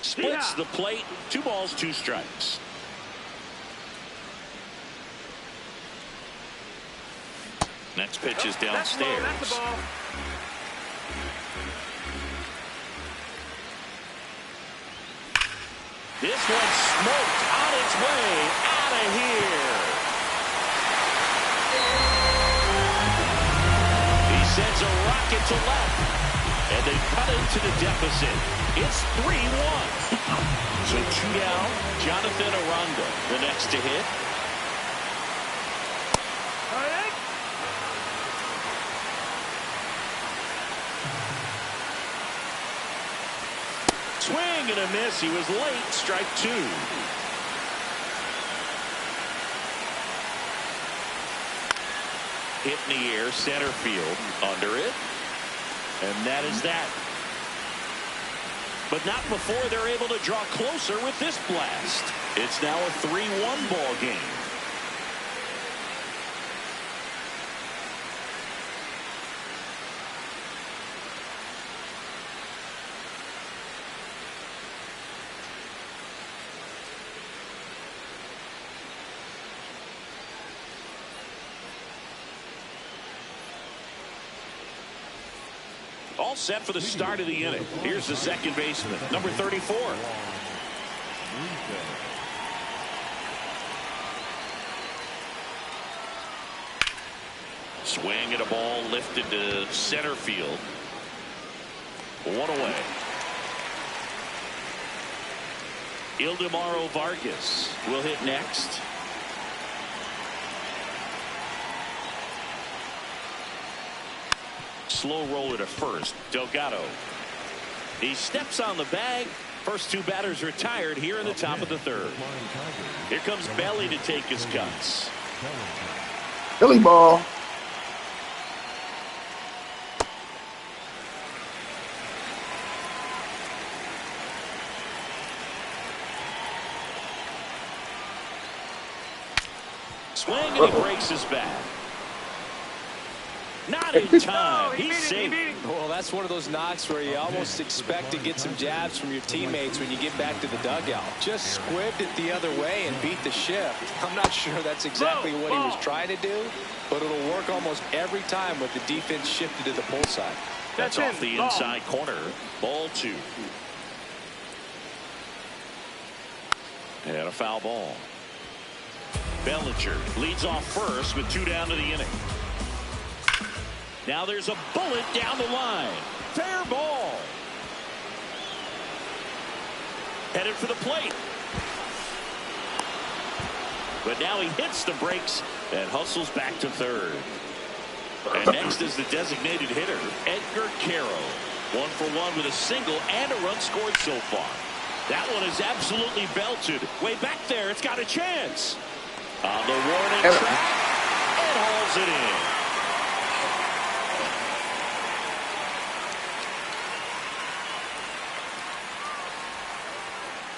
Splits the plate. 2 balls, 2 strikes. Next pitch is downstairs. That's the ball. This one smoked on its way out of here. He sends a rocket to left, and they cut into the deficit. It's 3-1. So 2 down. Jonathan Aranda, the next to hit. Swing and a miss. He was late. Strike 2. Hit in the air, center field, under it. And that is that. But not before they're able to draw closer with this blast. It's now a 3-1 ball game. All set for the start of the inning. Here's the second baseman, number 34. Swing at a ball lifted to center field. 1 away. Ildemaro Vargas will hit next. Slow roller to first. Delgado. He steps on the bag. First 2 batters retired here in the top of the 3rd. Here comes Belly to take his cuts. Billy ball. Swing and he breaks his bat. Not in time. He's safe. Well, that's one of those knocks where you almost expect to get some jabs from your teammates when you get back to the dugout. Just squibbed it the other way and beat the shift. I'm not sure that's exactly what he was trying to do, but it'll work almost every time with the defense shifted to the pull side. That's off the inside corner. Ball 2. And a foul ball. Bellinger leads off first with 2 down to the inning. Now there's a bullet down the line. Fair ball. Headed for the plate. But now he hits the brakes and hustles back to third. And next is the designated hitter, Edgar Caro. 1 for 1 with a single and a run scored so far. That one is absolutely belted. Way back there, it's got a chance. On the warning track, and hauls it in.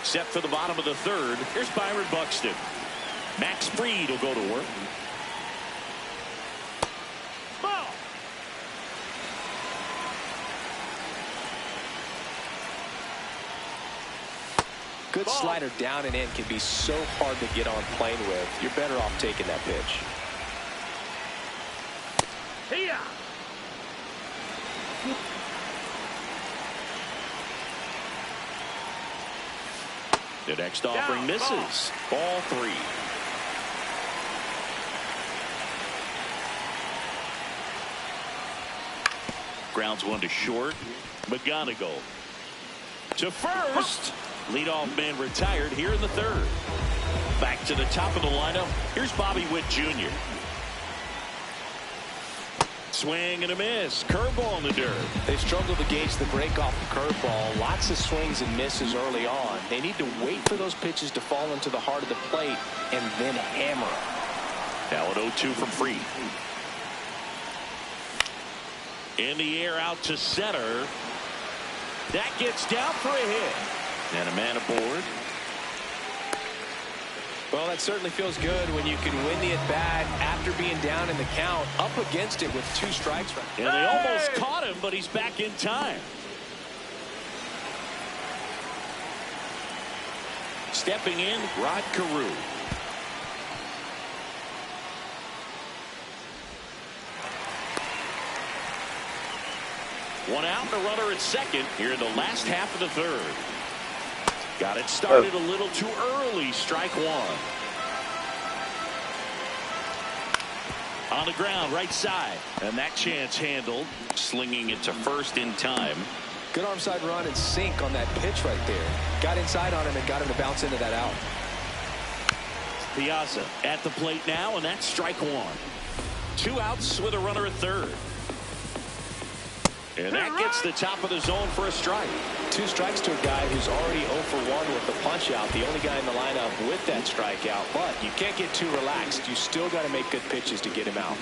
Set for the bottom of the third. Here's Byron Buxton. Max Fried will go to work. Ball. Good slider down and in can be so hard to get on plane with. You're better off taking that pitch. Here. The next offering misses. Ball 3. Grounds one to short. McGonigal to first. Leadoff man retired here in the third. Back to the top of the lineup. Here's Bobby Witt Jr. Swing and a miss. Curveball in the dirt. They struggle to gauge the break off the curveball. Lots of swings and misses early on. They need to wait for those pitches to fall into the heart of the plate and then hammer them. Now an 0-2 from Fried. In the air out to center. That gets down for a hit. And a man aboard. Well, that certainly feels good when you can win the at-bat after being down in the count, up against it with 2 strikes. And they almost caught him, but he's back in time. Stepping in, Rod Carew. One out and a runner at second here in the last half of the third. Got it started a little too early. Strike 1. On the ground, right side. And that chance handled. Slinging it to first in time. Good arm side run and sink on that pitch right there. Got inside on him and got him to bounce into that out. Piazza at the plate now, and that's strike 1. 2 outs with a runner at third. And that gets the top of the zone for a strike. 2 strikes to a guy who's already 0 for 1 with the punch out. The only guy in the lineup with that strikeout. But you can't get too relaxed. You still got to make good pitches to get him out.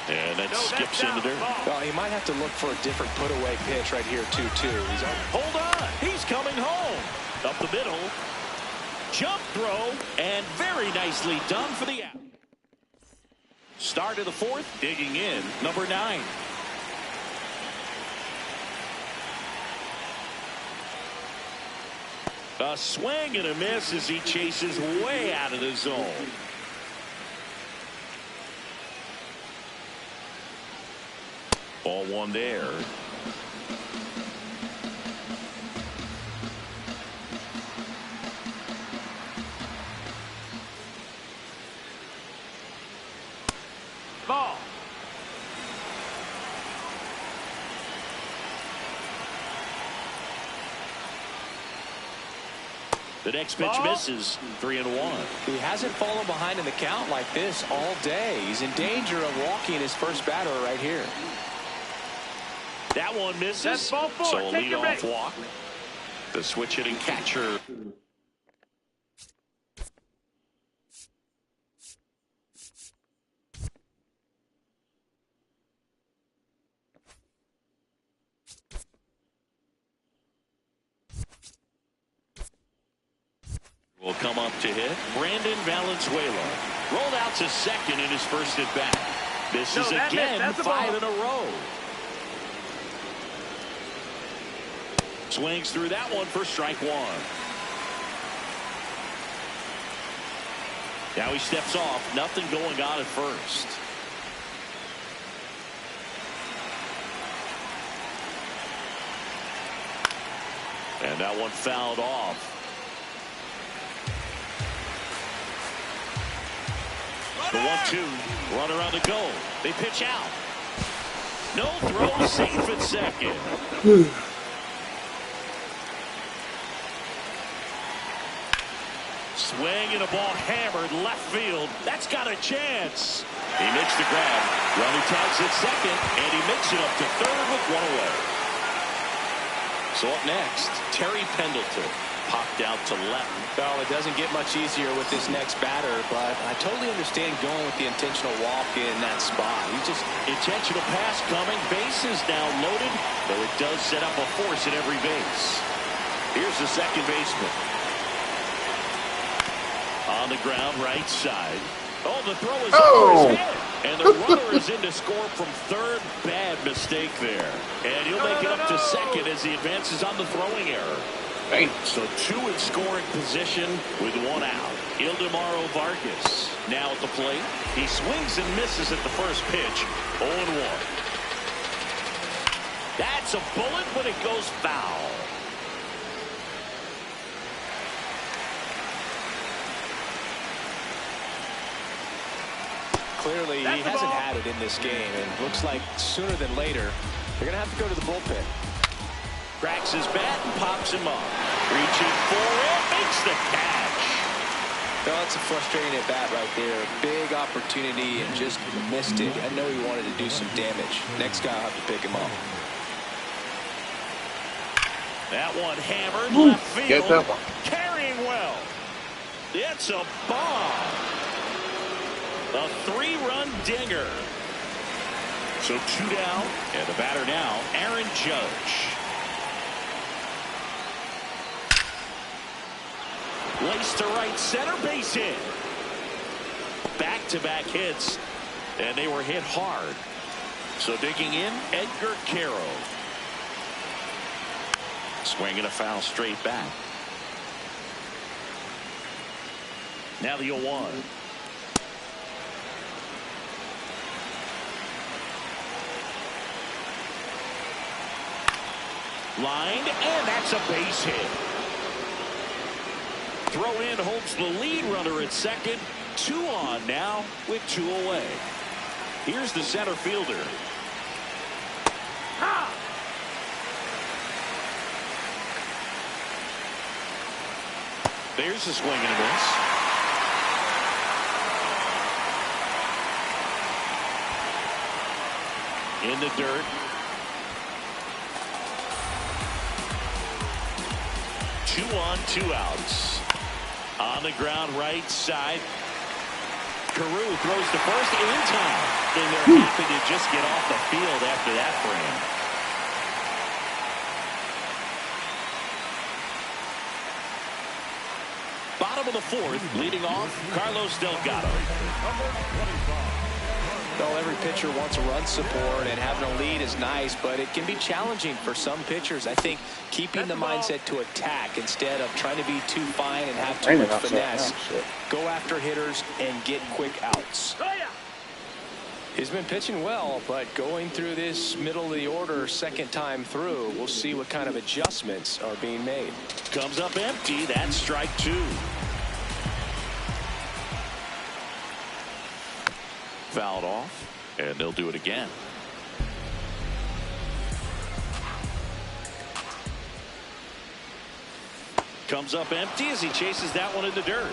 And that skips in the dirt. Well, he might have to look for a different put-away pitch right here, 2-2. Hold on. He's coming home. Up the middle. Jump throw. And very nicely done for the out. Start of the fourth, digging in, number 9. A swing and a miss as he chases way out of the zone. Ball 1 there. Ball. The next pitch misses. 3-1. He hasn't fallen behind in the count like this all day. He's in danger of walking his first batter right here. That one misses. That's ball 4. So a Take your leadoff break. walk. The switch hitting catcher. Will come up to hit. Brandon Valenzuela rolled out to second in his first at bat. This is again 5 in a row. Swings through that one for strike 1. Now he steps off. Nothing going on at first. And that one fouled off. The 1-2. Runner on the go. They pitch out. No throw. Safe at second. Swing and a ball hammered left field. That's got a chance. He makes the grab. Runner tags at second, and he makes it up to third with one away. So up next, Terry Pendleton popped out to left. Well, it doesn't get much easier with this next batter, but I totally understand going with the intentional walk in that spot. He's just intentional pass coming. Base is now loaded, though it does set up a force at every base. Here's the second baseman. On the ground, right side. Oh, the throw is over his head. And the runner is in to score from third. Bad mistake there. And he'll make it up to second as he advances on the throwing error. So two in scoring position with one out. Ildemaro Vargas now at the plate. He swings and misses at the first pitch. 0-1. That's a bullet, but it goes foul. Clearly, he hasn't had it in this game, and looks like sooner than later, they're going to have to go to the bullpen. Cracks his bat and pops him up. Reaching for it, makes the catch. Well, that's a frustrating at bat right there. Big opportunity and just missed it. I know he wanted to do some damage. Next guy will have to pick him up. That one hammered left field. Get that one. Carrying well. It's a bomb. A 3-run dinger. So 2 down, and the batter now, Aaron Judge. Lace to right center, base hit. Back-to-back hits, and they were hit hard. So digging in, Edgar Carroll. Swinging a foul straight back. Now the 0-1. Lined, and that's a base hit. Throw in holds the lead runner at second. 2 on now with 2 away. Here's the center fielder. There's a swing and a miss. In the dirt. 2 on, 2 outs. On the ground, right side. Carew throws to first in time. And they're happy to just get off the field after that frame. Bottom of the 4th, leading off, Carlos Delgado. Well, every pitcher wants a run support, and having a lead is nice, but it can be challenging for some pitchers. I think keeping the mindset to attack instead of trying to be too fine and have too much finesse. Go after hitters and get quick outs. He's been pitching well, but going through this middle of the order second time through, we'll see what kind of adjustments are being made. Comes up empty. That's strike 2. Fouled off, and they'll do it again. Comes up empty as he chases that one in the dirt.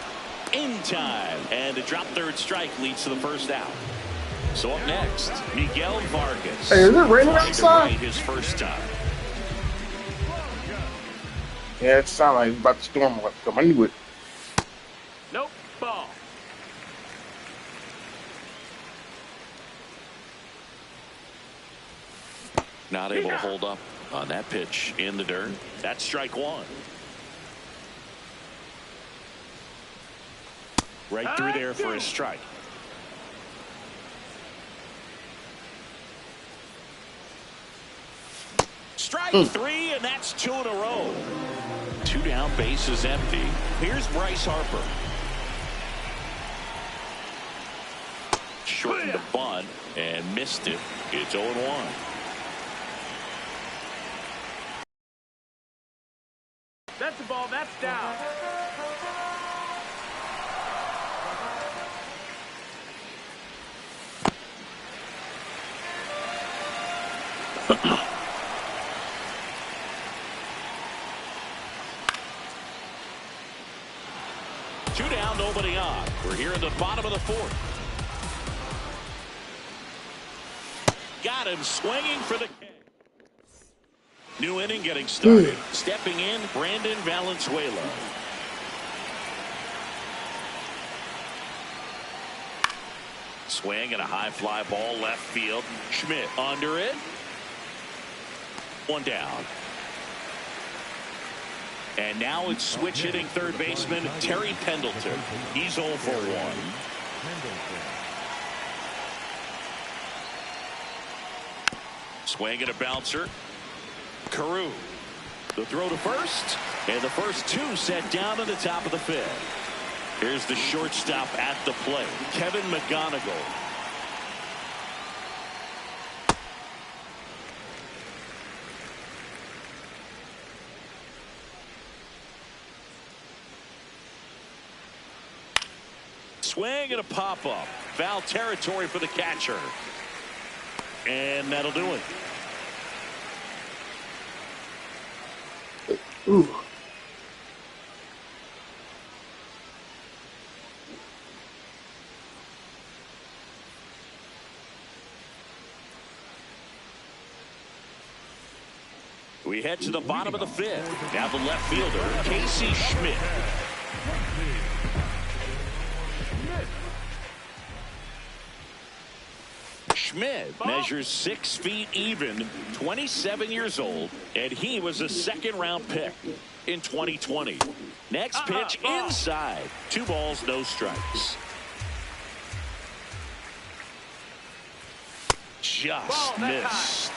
In time, and a drop third strike leads to the first out. So up next, Miguel Vargas. Hey, is it raining outside? Right his first time. Yeah, it sounds like it's about to storm. Come on, I knew it. Nope. Ball. Not able to hold up on that pitch in the dirt. That's strike 1. Right through there for a strike. Strike 3, and that's 2 in a row. 2 down, base is empty. Here's Bryce Harper. Shortened the bunt and missed it. It's 0-1. That's the ball. That's down. Two down, nobody on. We're here in the bottom of the fourth. Got him swinging for the kick. New inning getting started. Stepping in, Brandon Valenzuela. Swing and a high fly ball left field. Schmidt under it. One down. And now it's switch hitting third baseman Terry Pendleton. He's 0 for 1. Swing and a bouncer. Carew. The throw to first. And the first two set down to the top of the fifth. Here's the shortstop at the plate, Kevin McGonigal. Swing and a pop-up. Foul territory for the catcher. And that'll do it. Ooh. We head to the bottom of the fifth. Now the left fielder, Casey Schmidt. Schmidt measures 6 feet even, 27 years old, and he was a second-round pick in 2020. Next pitch inside. 2 balls, no strikes. Just missed.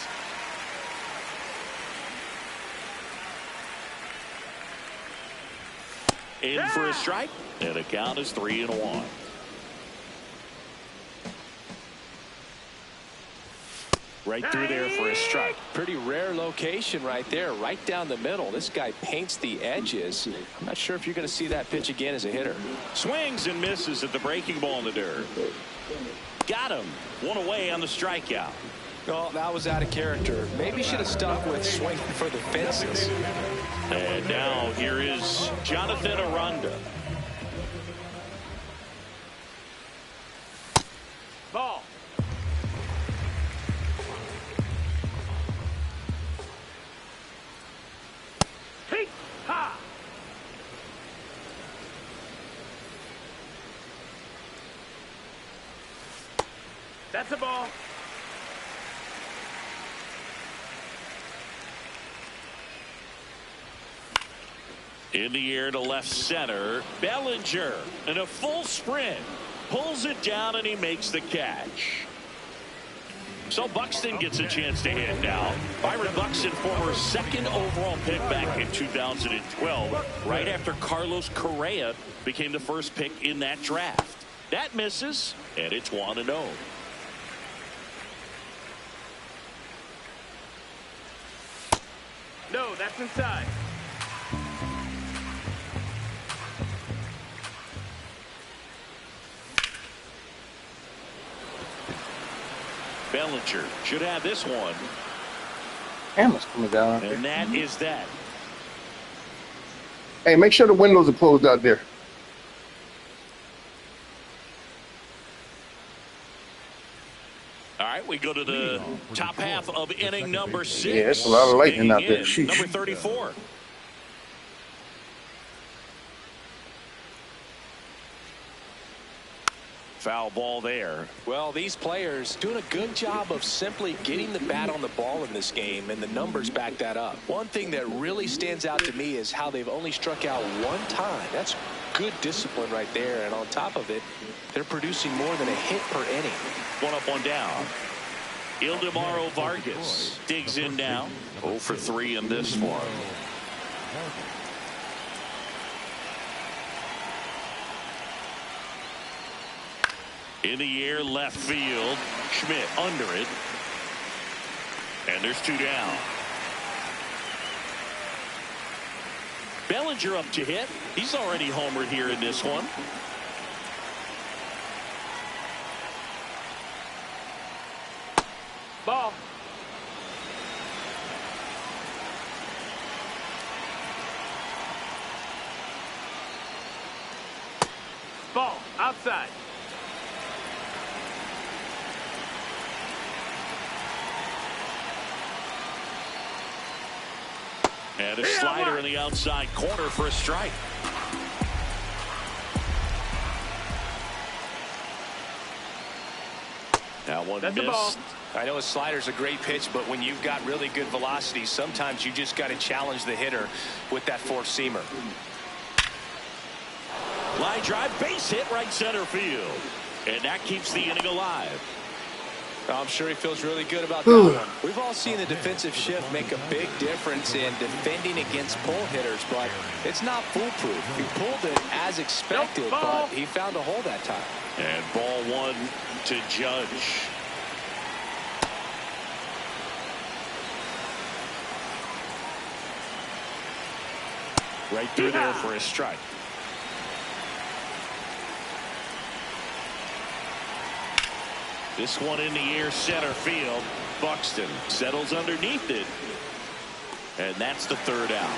In for a strike, and the count is 3-1. Right through there for a strike. Pretty rare location right there, right down the middle. This guy paints the edges. I'm not sure if you're going to see that pitch again as a hitter. Swings and misses at the breaking ball in the dirt. Got him. 1 away on the strikeout. Well, that was out of character. Maybe should have stuck with swinging for the fences. And now here is Jonathan Aranda. Ball. Hey, ha. That's a ball. In the air to left center. Bellinger in a full sprint. Pulls it down and he makes the catch. So Buxton gets a chance to hit now. Byron Buxton, former 2nd overall pick back in 2012, right after Carlos Correa became the first pick in that draft. That misses, and it's 1-0. No, that's inside. Bellinger should have this one. Hammer's coming down. And that is that. Hey, make sure the windows are closed out there. All right, we go to the top half of inning number 6. Yeah, it's a lot of lightning out there. In, Sheesh. number 34. Foul ball there. Well, these players doing a good job of simply getting the bat on the ball in this game, and the numbers back that up. One thing that really stands out to me is how they've only struck out 1 time. That's good discipline right there, and on top of it, they're producing more than a hit per inning. 1 up, 1 down. Ildemaro Vargas digs in now. 0 for 3 in this one. In the air, left field. Schmidt under it. And there's 2 down. Bellinger up to hit. He's already homered here in this one. Ball. Ball, outside. And a slider in the outside corner for a strike. That one That's the ball. missed. I know a slider's a great pitch, but when you've got really good velocity, sometimes you just got to challenge the hitter with that four-seamer. Line drive, base hit, right center field. And that keeps the inning alive. I'm sure he feels really good about that one. We've all seen the defensive shift make a big difference in defending against pull hitters, but it's not foolproof. He pulled it as expected, but he found a hole that time. And ball one to Judge. Right through there for a strike. This one in the air, center field. Buxton settles underneath it. And that's the third out.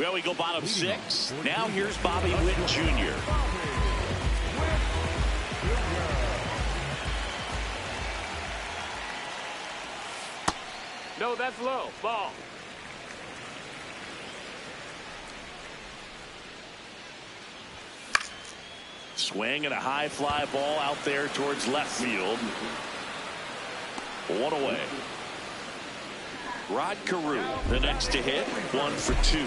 Well, we go bottom six. Now here's Bobby Witt Jr. No, that's low. Ball. Swing and a high fly ball out there towards left field. One away. Rod Carew, the next to hit, 1 for 2.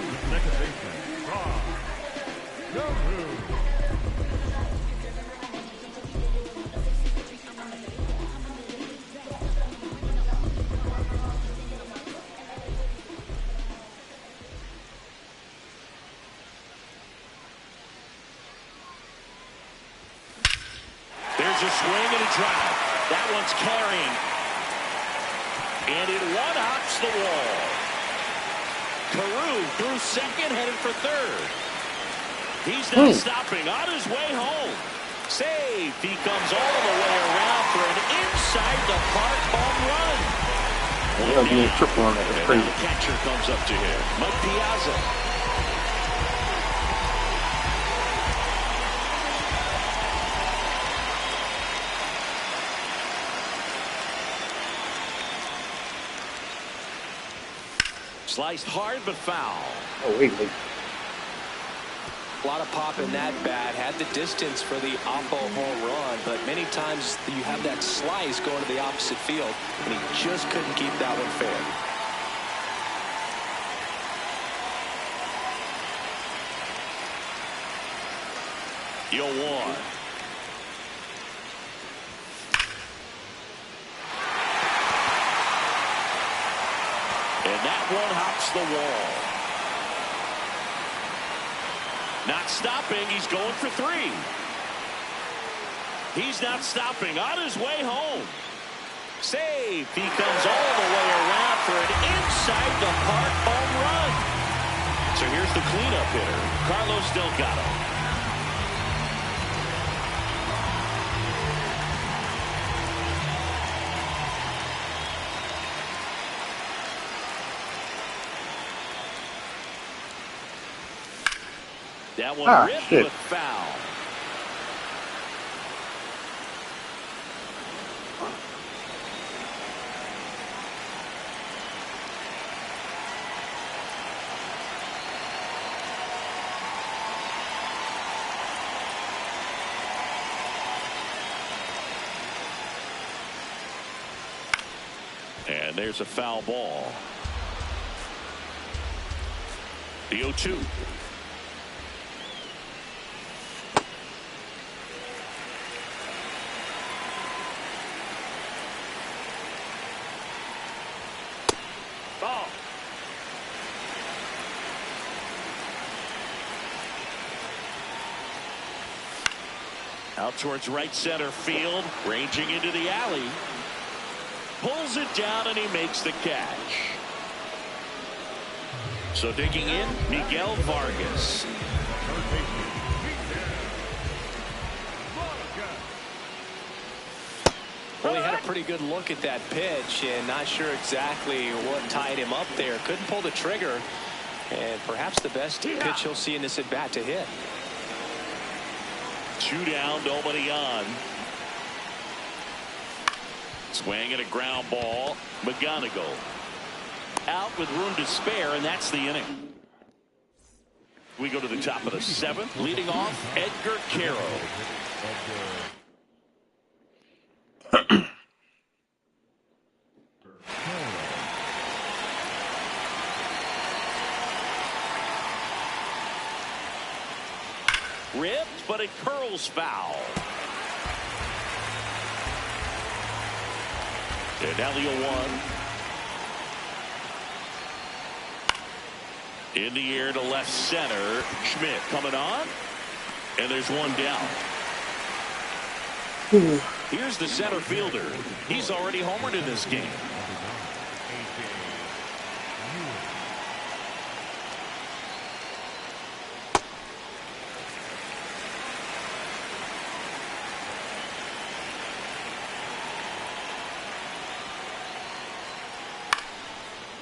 There's a swing and a drive. That one's carrying. And it one-hops the wall. Carew through second, headed for third. He's not stopping, on his way home. Save. He comes all the way around for an inside-the-park home run. That'll be a triple on that. That's And crazy. now the catcher comes up to him. Mike Piazza. Sliced hard but foul. Oh, wait. A lot of pop in that bat. Had the distance for the oppo home run, but many times you have that slice going to the opposite field, and he just couldn't keep that one fair. 0-1. And that one hops the wall. Not stopping. He's going for 3. He's not stopping. On his way home. Save. He comes all the way around for an inside-the-park home run. So here's the cleanup hitter, Carlos Delgado. That one ripped with foul. And there's a foul ball. The 0-2. Ball. Out towards right center field, ranging into the alley. Pulls it down and he makes the catch. So digging in, Miguel Vargas. Well, he had a pretty good look at that pitch and not sure exactly what tied him up there. Couldn't pull the trigger, and perhaps the best pitch he'll see in this at bat to hit. 2 down, nobody on. Swing and a ground ball. McGonigal out with room to spare, and that's the inning. We go to the top of the 7th. Leading off, Edgar Caro. Ripped, but it curls foul. And now the 0-1. In the air to left center. Schmidt coming on. And there's one down. Here's the center fielder. He's already homered in this game.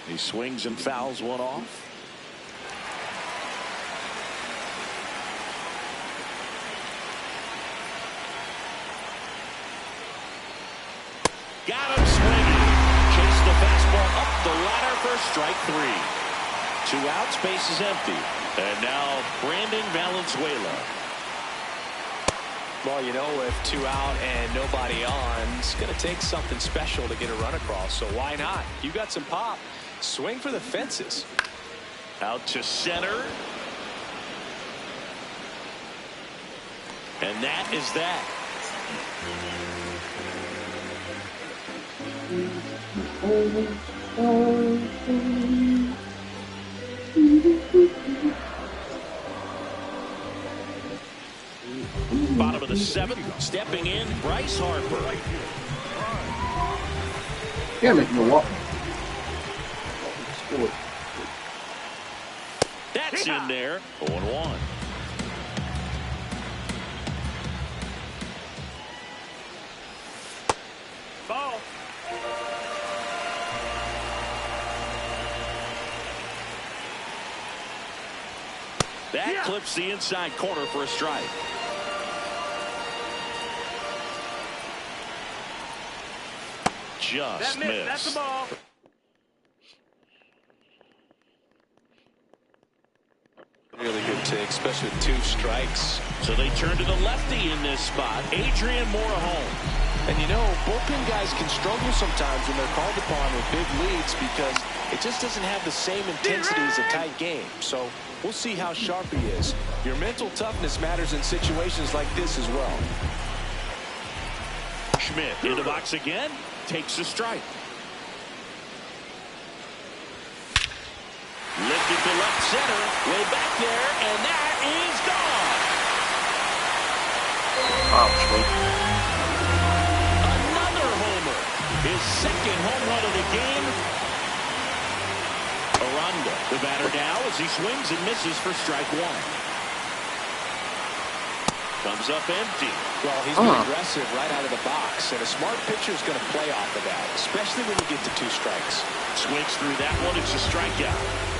He swings and fouls one off. Got him swinging. Chased the fastball up the ladder for strike 3. 2 outs, base is empty. And now Brandon Valenzuela. Well, you know, with 2 out and nobody on, it's going to take something special to get a run across. So why not? You got some pop. Swing for the fences. Out to center. And that is that. Bottom of the 7th, stepping in, Bryce Harper. Damn it, Milwaukee. That's in there. 0-1. Ball. That clips the inside corner for a strike. Just missed. That's the ball. Really good take, especially with 2 strikes. So they turn to the lefty in this spot, Adrian Morejon. And you know, bullpen guys can struggle sometimes when they're called upon with big leads because it just doesn't have the same intensity as a tight game. So we'll see how sharp he is. Your mental toughness matters in situations like this as well. Schmidt in the box again, takes a strike. Lifted to left center, way back there, and that is gone. Another homer. His 2nd home run of the game. Aranda, the batter now as he swings and misses for strike 1. Comes up empty. Well, he's been aggressive right out of the box, and a smart pitcher is going to play off of that, especially when you get to 2 strikes. Swings through that one. It's a strikeout.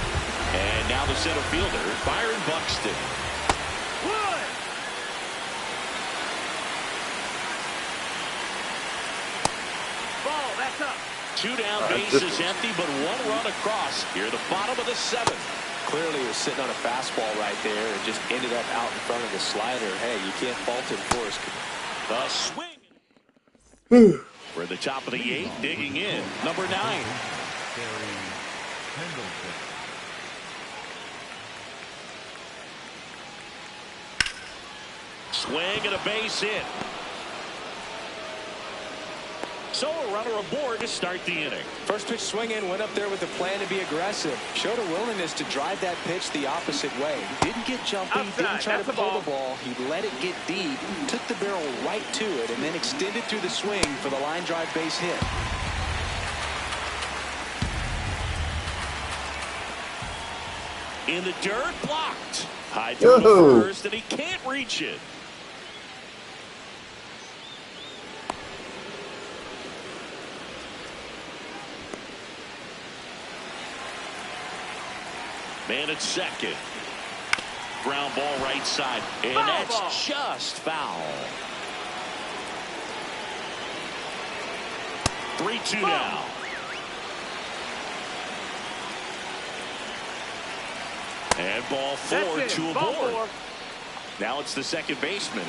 And now the center fielder, Byron Buxton. Ball, that's up. 2 down, base is empty, but 1 run across here at the bottom of the 7th. Clearly he was sitting on a fastball right there and just ended up out in front of the slider. Hey, you can't fault him for his... The swing. We're at the top of the 8th, digging in, number 9. Swing and a base hit. So a runner aboard to start the inning. First pitch swing in, went up there with a plan to be aggressive. Showed a willingness to drive that pitch the opposite way. Didn't get jumpy, didn't try to pull the ball. He let it get deep, took the barrel right to it, and then extended through the swing for the line drive base hit. In the dirt, blocked. High throw to first, and he can't reach it. Man at second. Ground ball right side. And Foul that's ball. just foul. 3-2 now. And ball 4 to a Ball board. 4. Now it's the second baseman.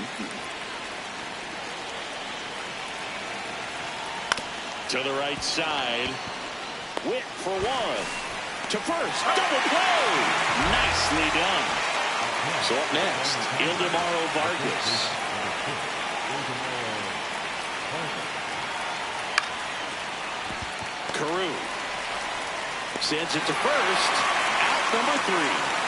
To the right side. Witt for one. To first. Double play. Nicely done. So up next, Ildemaro Vargas. Carew sends it to first. Out number 3.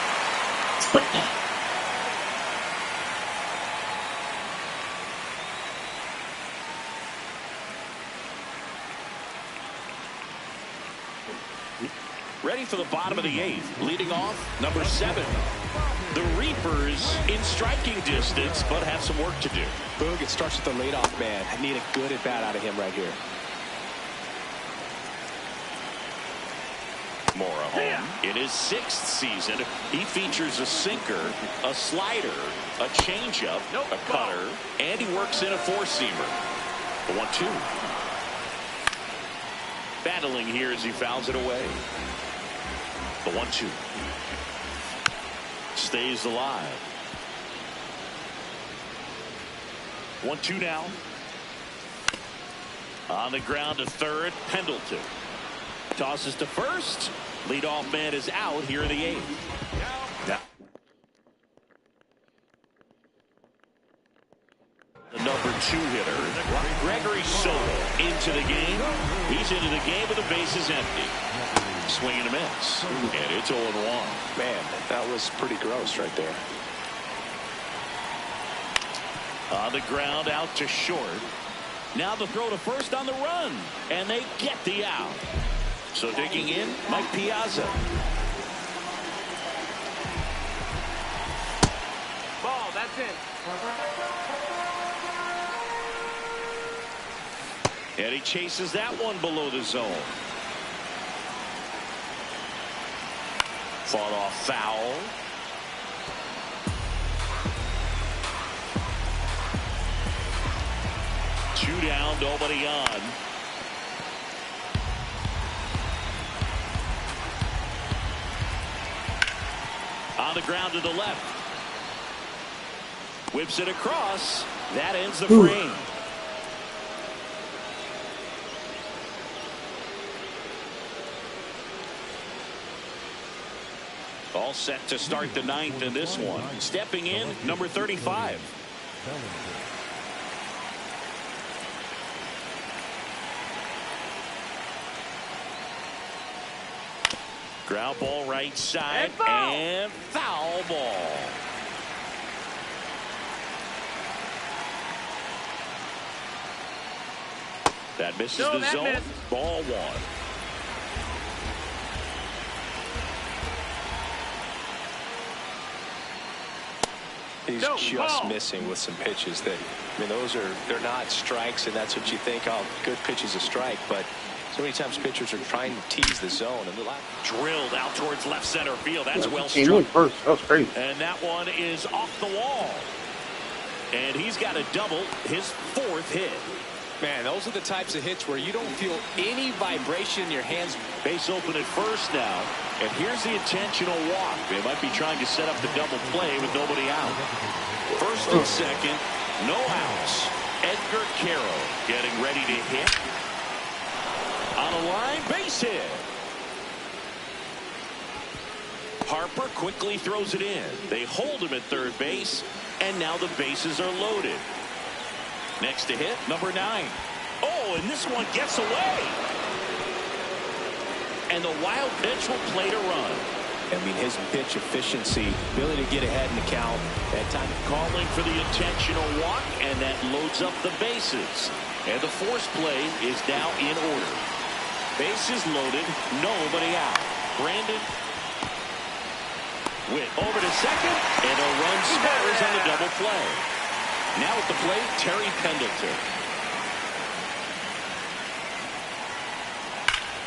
Ready for the bottom of the 8th. Leading off, number 7. The Reapers in striking distance, but have some work to do. Boog, it starts with the leadoff man. I need a good at bat out of him right here. Mora home. In his 6th season, he features a sinker, a slider, a changeup, a cutter, and he works in a 4-seamer. The 1-2. Battling here as he fouls it away. The 1-2. Stays alive. 1-2 now. On the ground to third, Pendleton. Tosses to first. Leadoff man is out here in the 8th. Now, the number 2 hitter, Gregory Soto, into the game. He's into the game with the bases empty. Swing and a miss. And it's 0-1. Man, that was pretty gross right there. On the ground, out to short. Now the throw to first on the run. And they get the out. So digging in, Mike Piazza. Ball, that's it. And he chases that one below the zone. Fought off foul. Two down, nobody on. On the ground to the left. Whips it across. That ends the frame. All set to start the 9th in this one. Stepping in, number 35. Ground ball right side and foul ball. That misses the zone. Missed. Ball 1. He's just missing with some pitches that, I mean, they're not strikes, and that's what you think, oh, good pitch is a strike, but so many times pitchers are trying to tease the zone. And drilled out towards left center field. That's well He struck. went first. That was crazy. And that one is off the wall. And he's got a double, his 4th hit. Man, those are the types of hits where you don't feel any vibration in your hands. Base open at first now. And here's the intentional walk. They might be trying to set up the double play with nobody out. First and second, no outs. Edgar Carroll getting ready to hit. On a line, base hit. Harper quickly throws it in. They hold him at third base, and now the bases are loaded. Next to hit, number 9. Oh, and this one gets away. And the wild pitch will play to run. I mean, his pitch efficiency, ability to get ahead in the count. That time calling for the intentional walk, and that loads up the bases. And the force play is now in order. Bases loaded, nobody out. Brandon Witt over to second, and a run scores on the double play. Now at the plate, Terry Pendleton.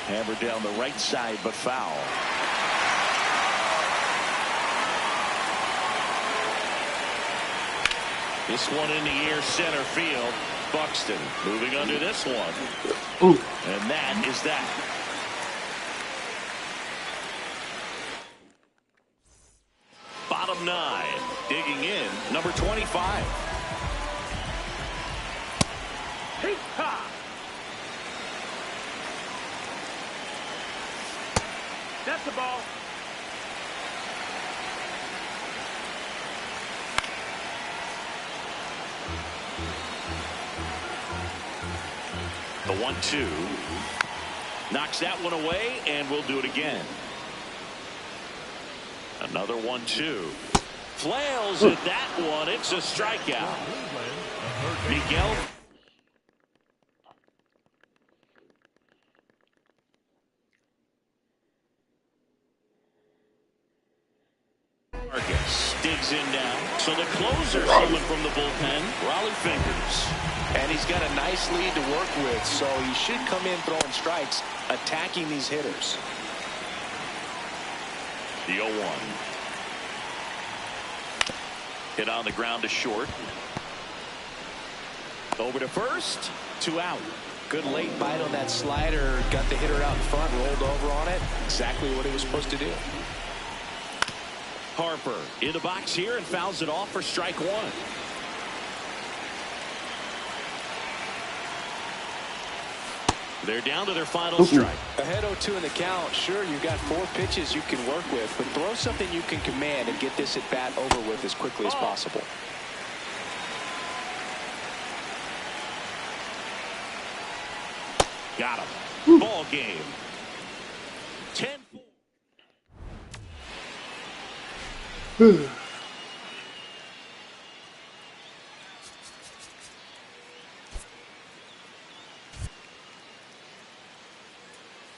Hammered down the right side, but foul. This one in the air, center field. Buxton moving under this one. Ooh. And that is that. Bottom 9. Digging in, number 25. Hey-ha! That's the ball. The 1-2. Knocks that one away, and we'll do it again. Another 1-2. Flails at that one. It's a strikeout. Miguel. Marcus digs in down. So the closer coming from the bullpen, Raleigh Fingers. And he's got a nice lead to work with, so he should come in throwing strikes, attacking these hitters. The 0-1. Hit on the ground to short. Over to first. 2 out. Good late bite on that slider. Got the hitter out in front, rolled over on it. Exactly what he was supposed to do. Harper in the box here and fouls it off for strike 1. They're down to their final strike. Ahead 0-2 in the count. Sure, you've got 4 pitches you can work with, but throw something you can command and get this at bat over with as quickly as possible. Got him. Ball game. 10-4.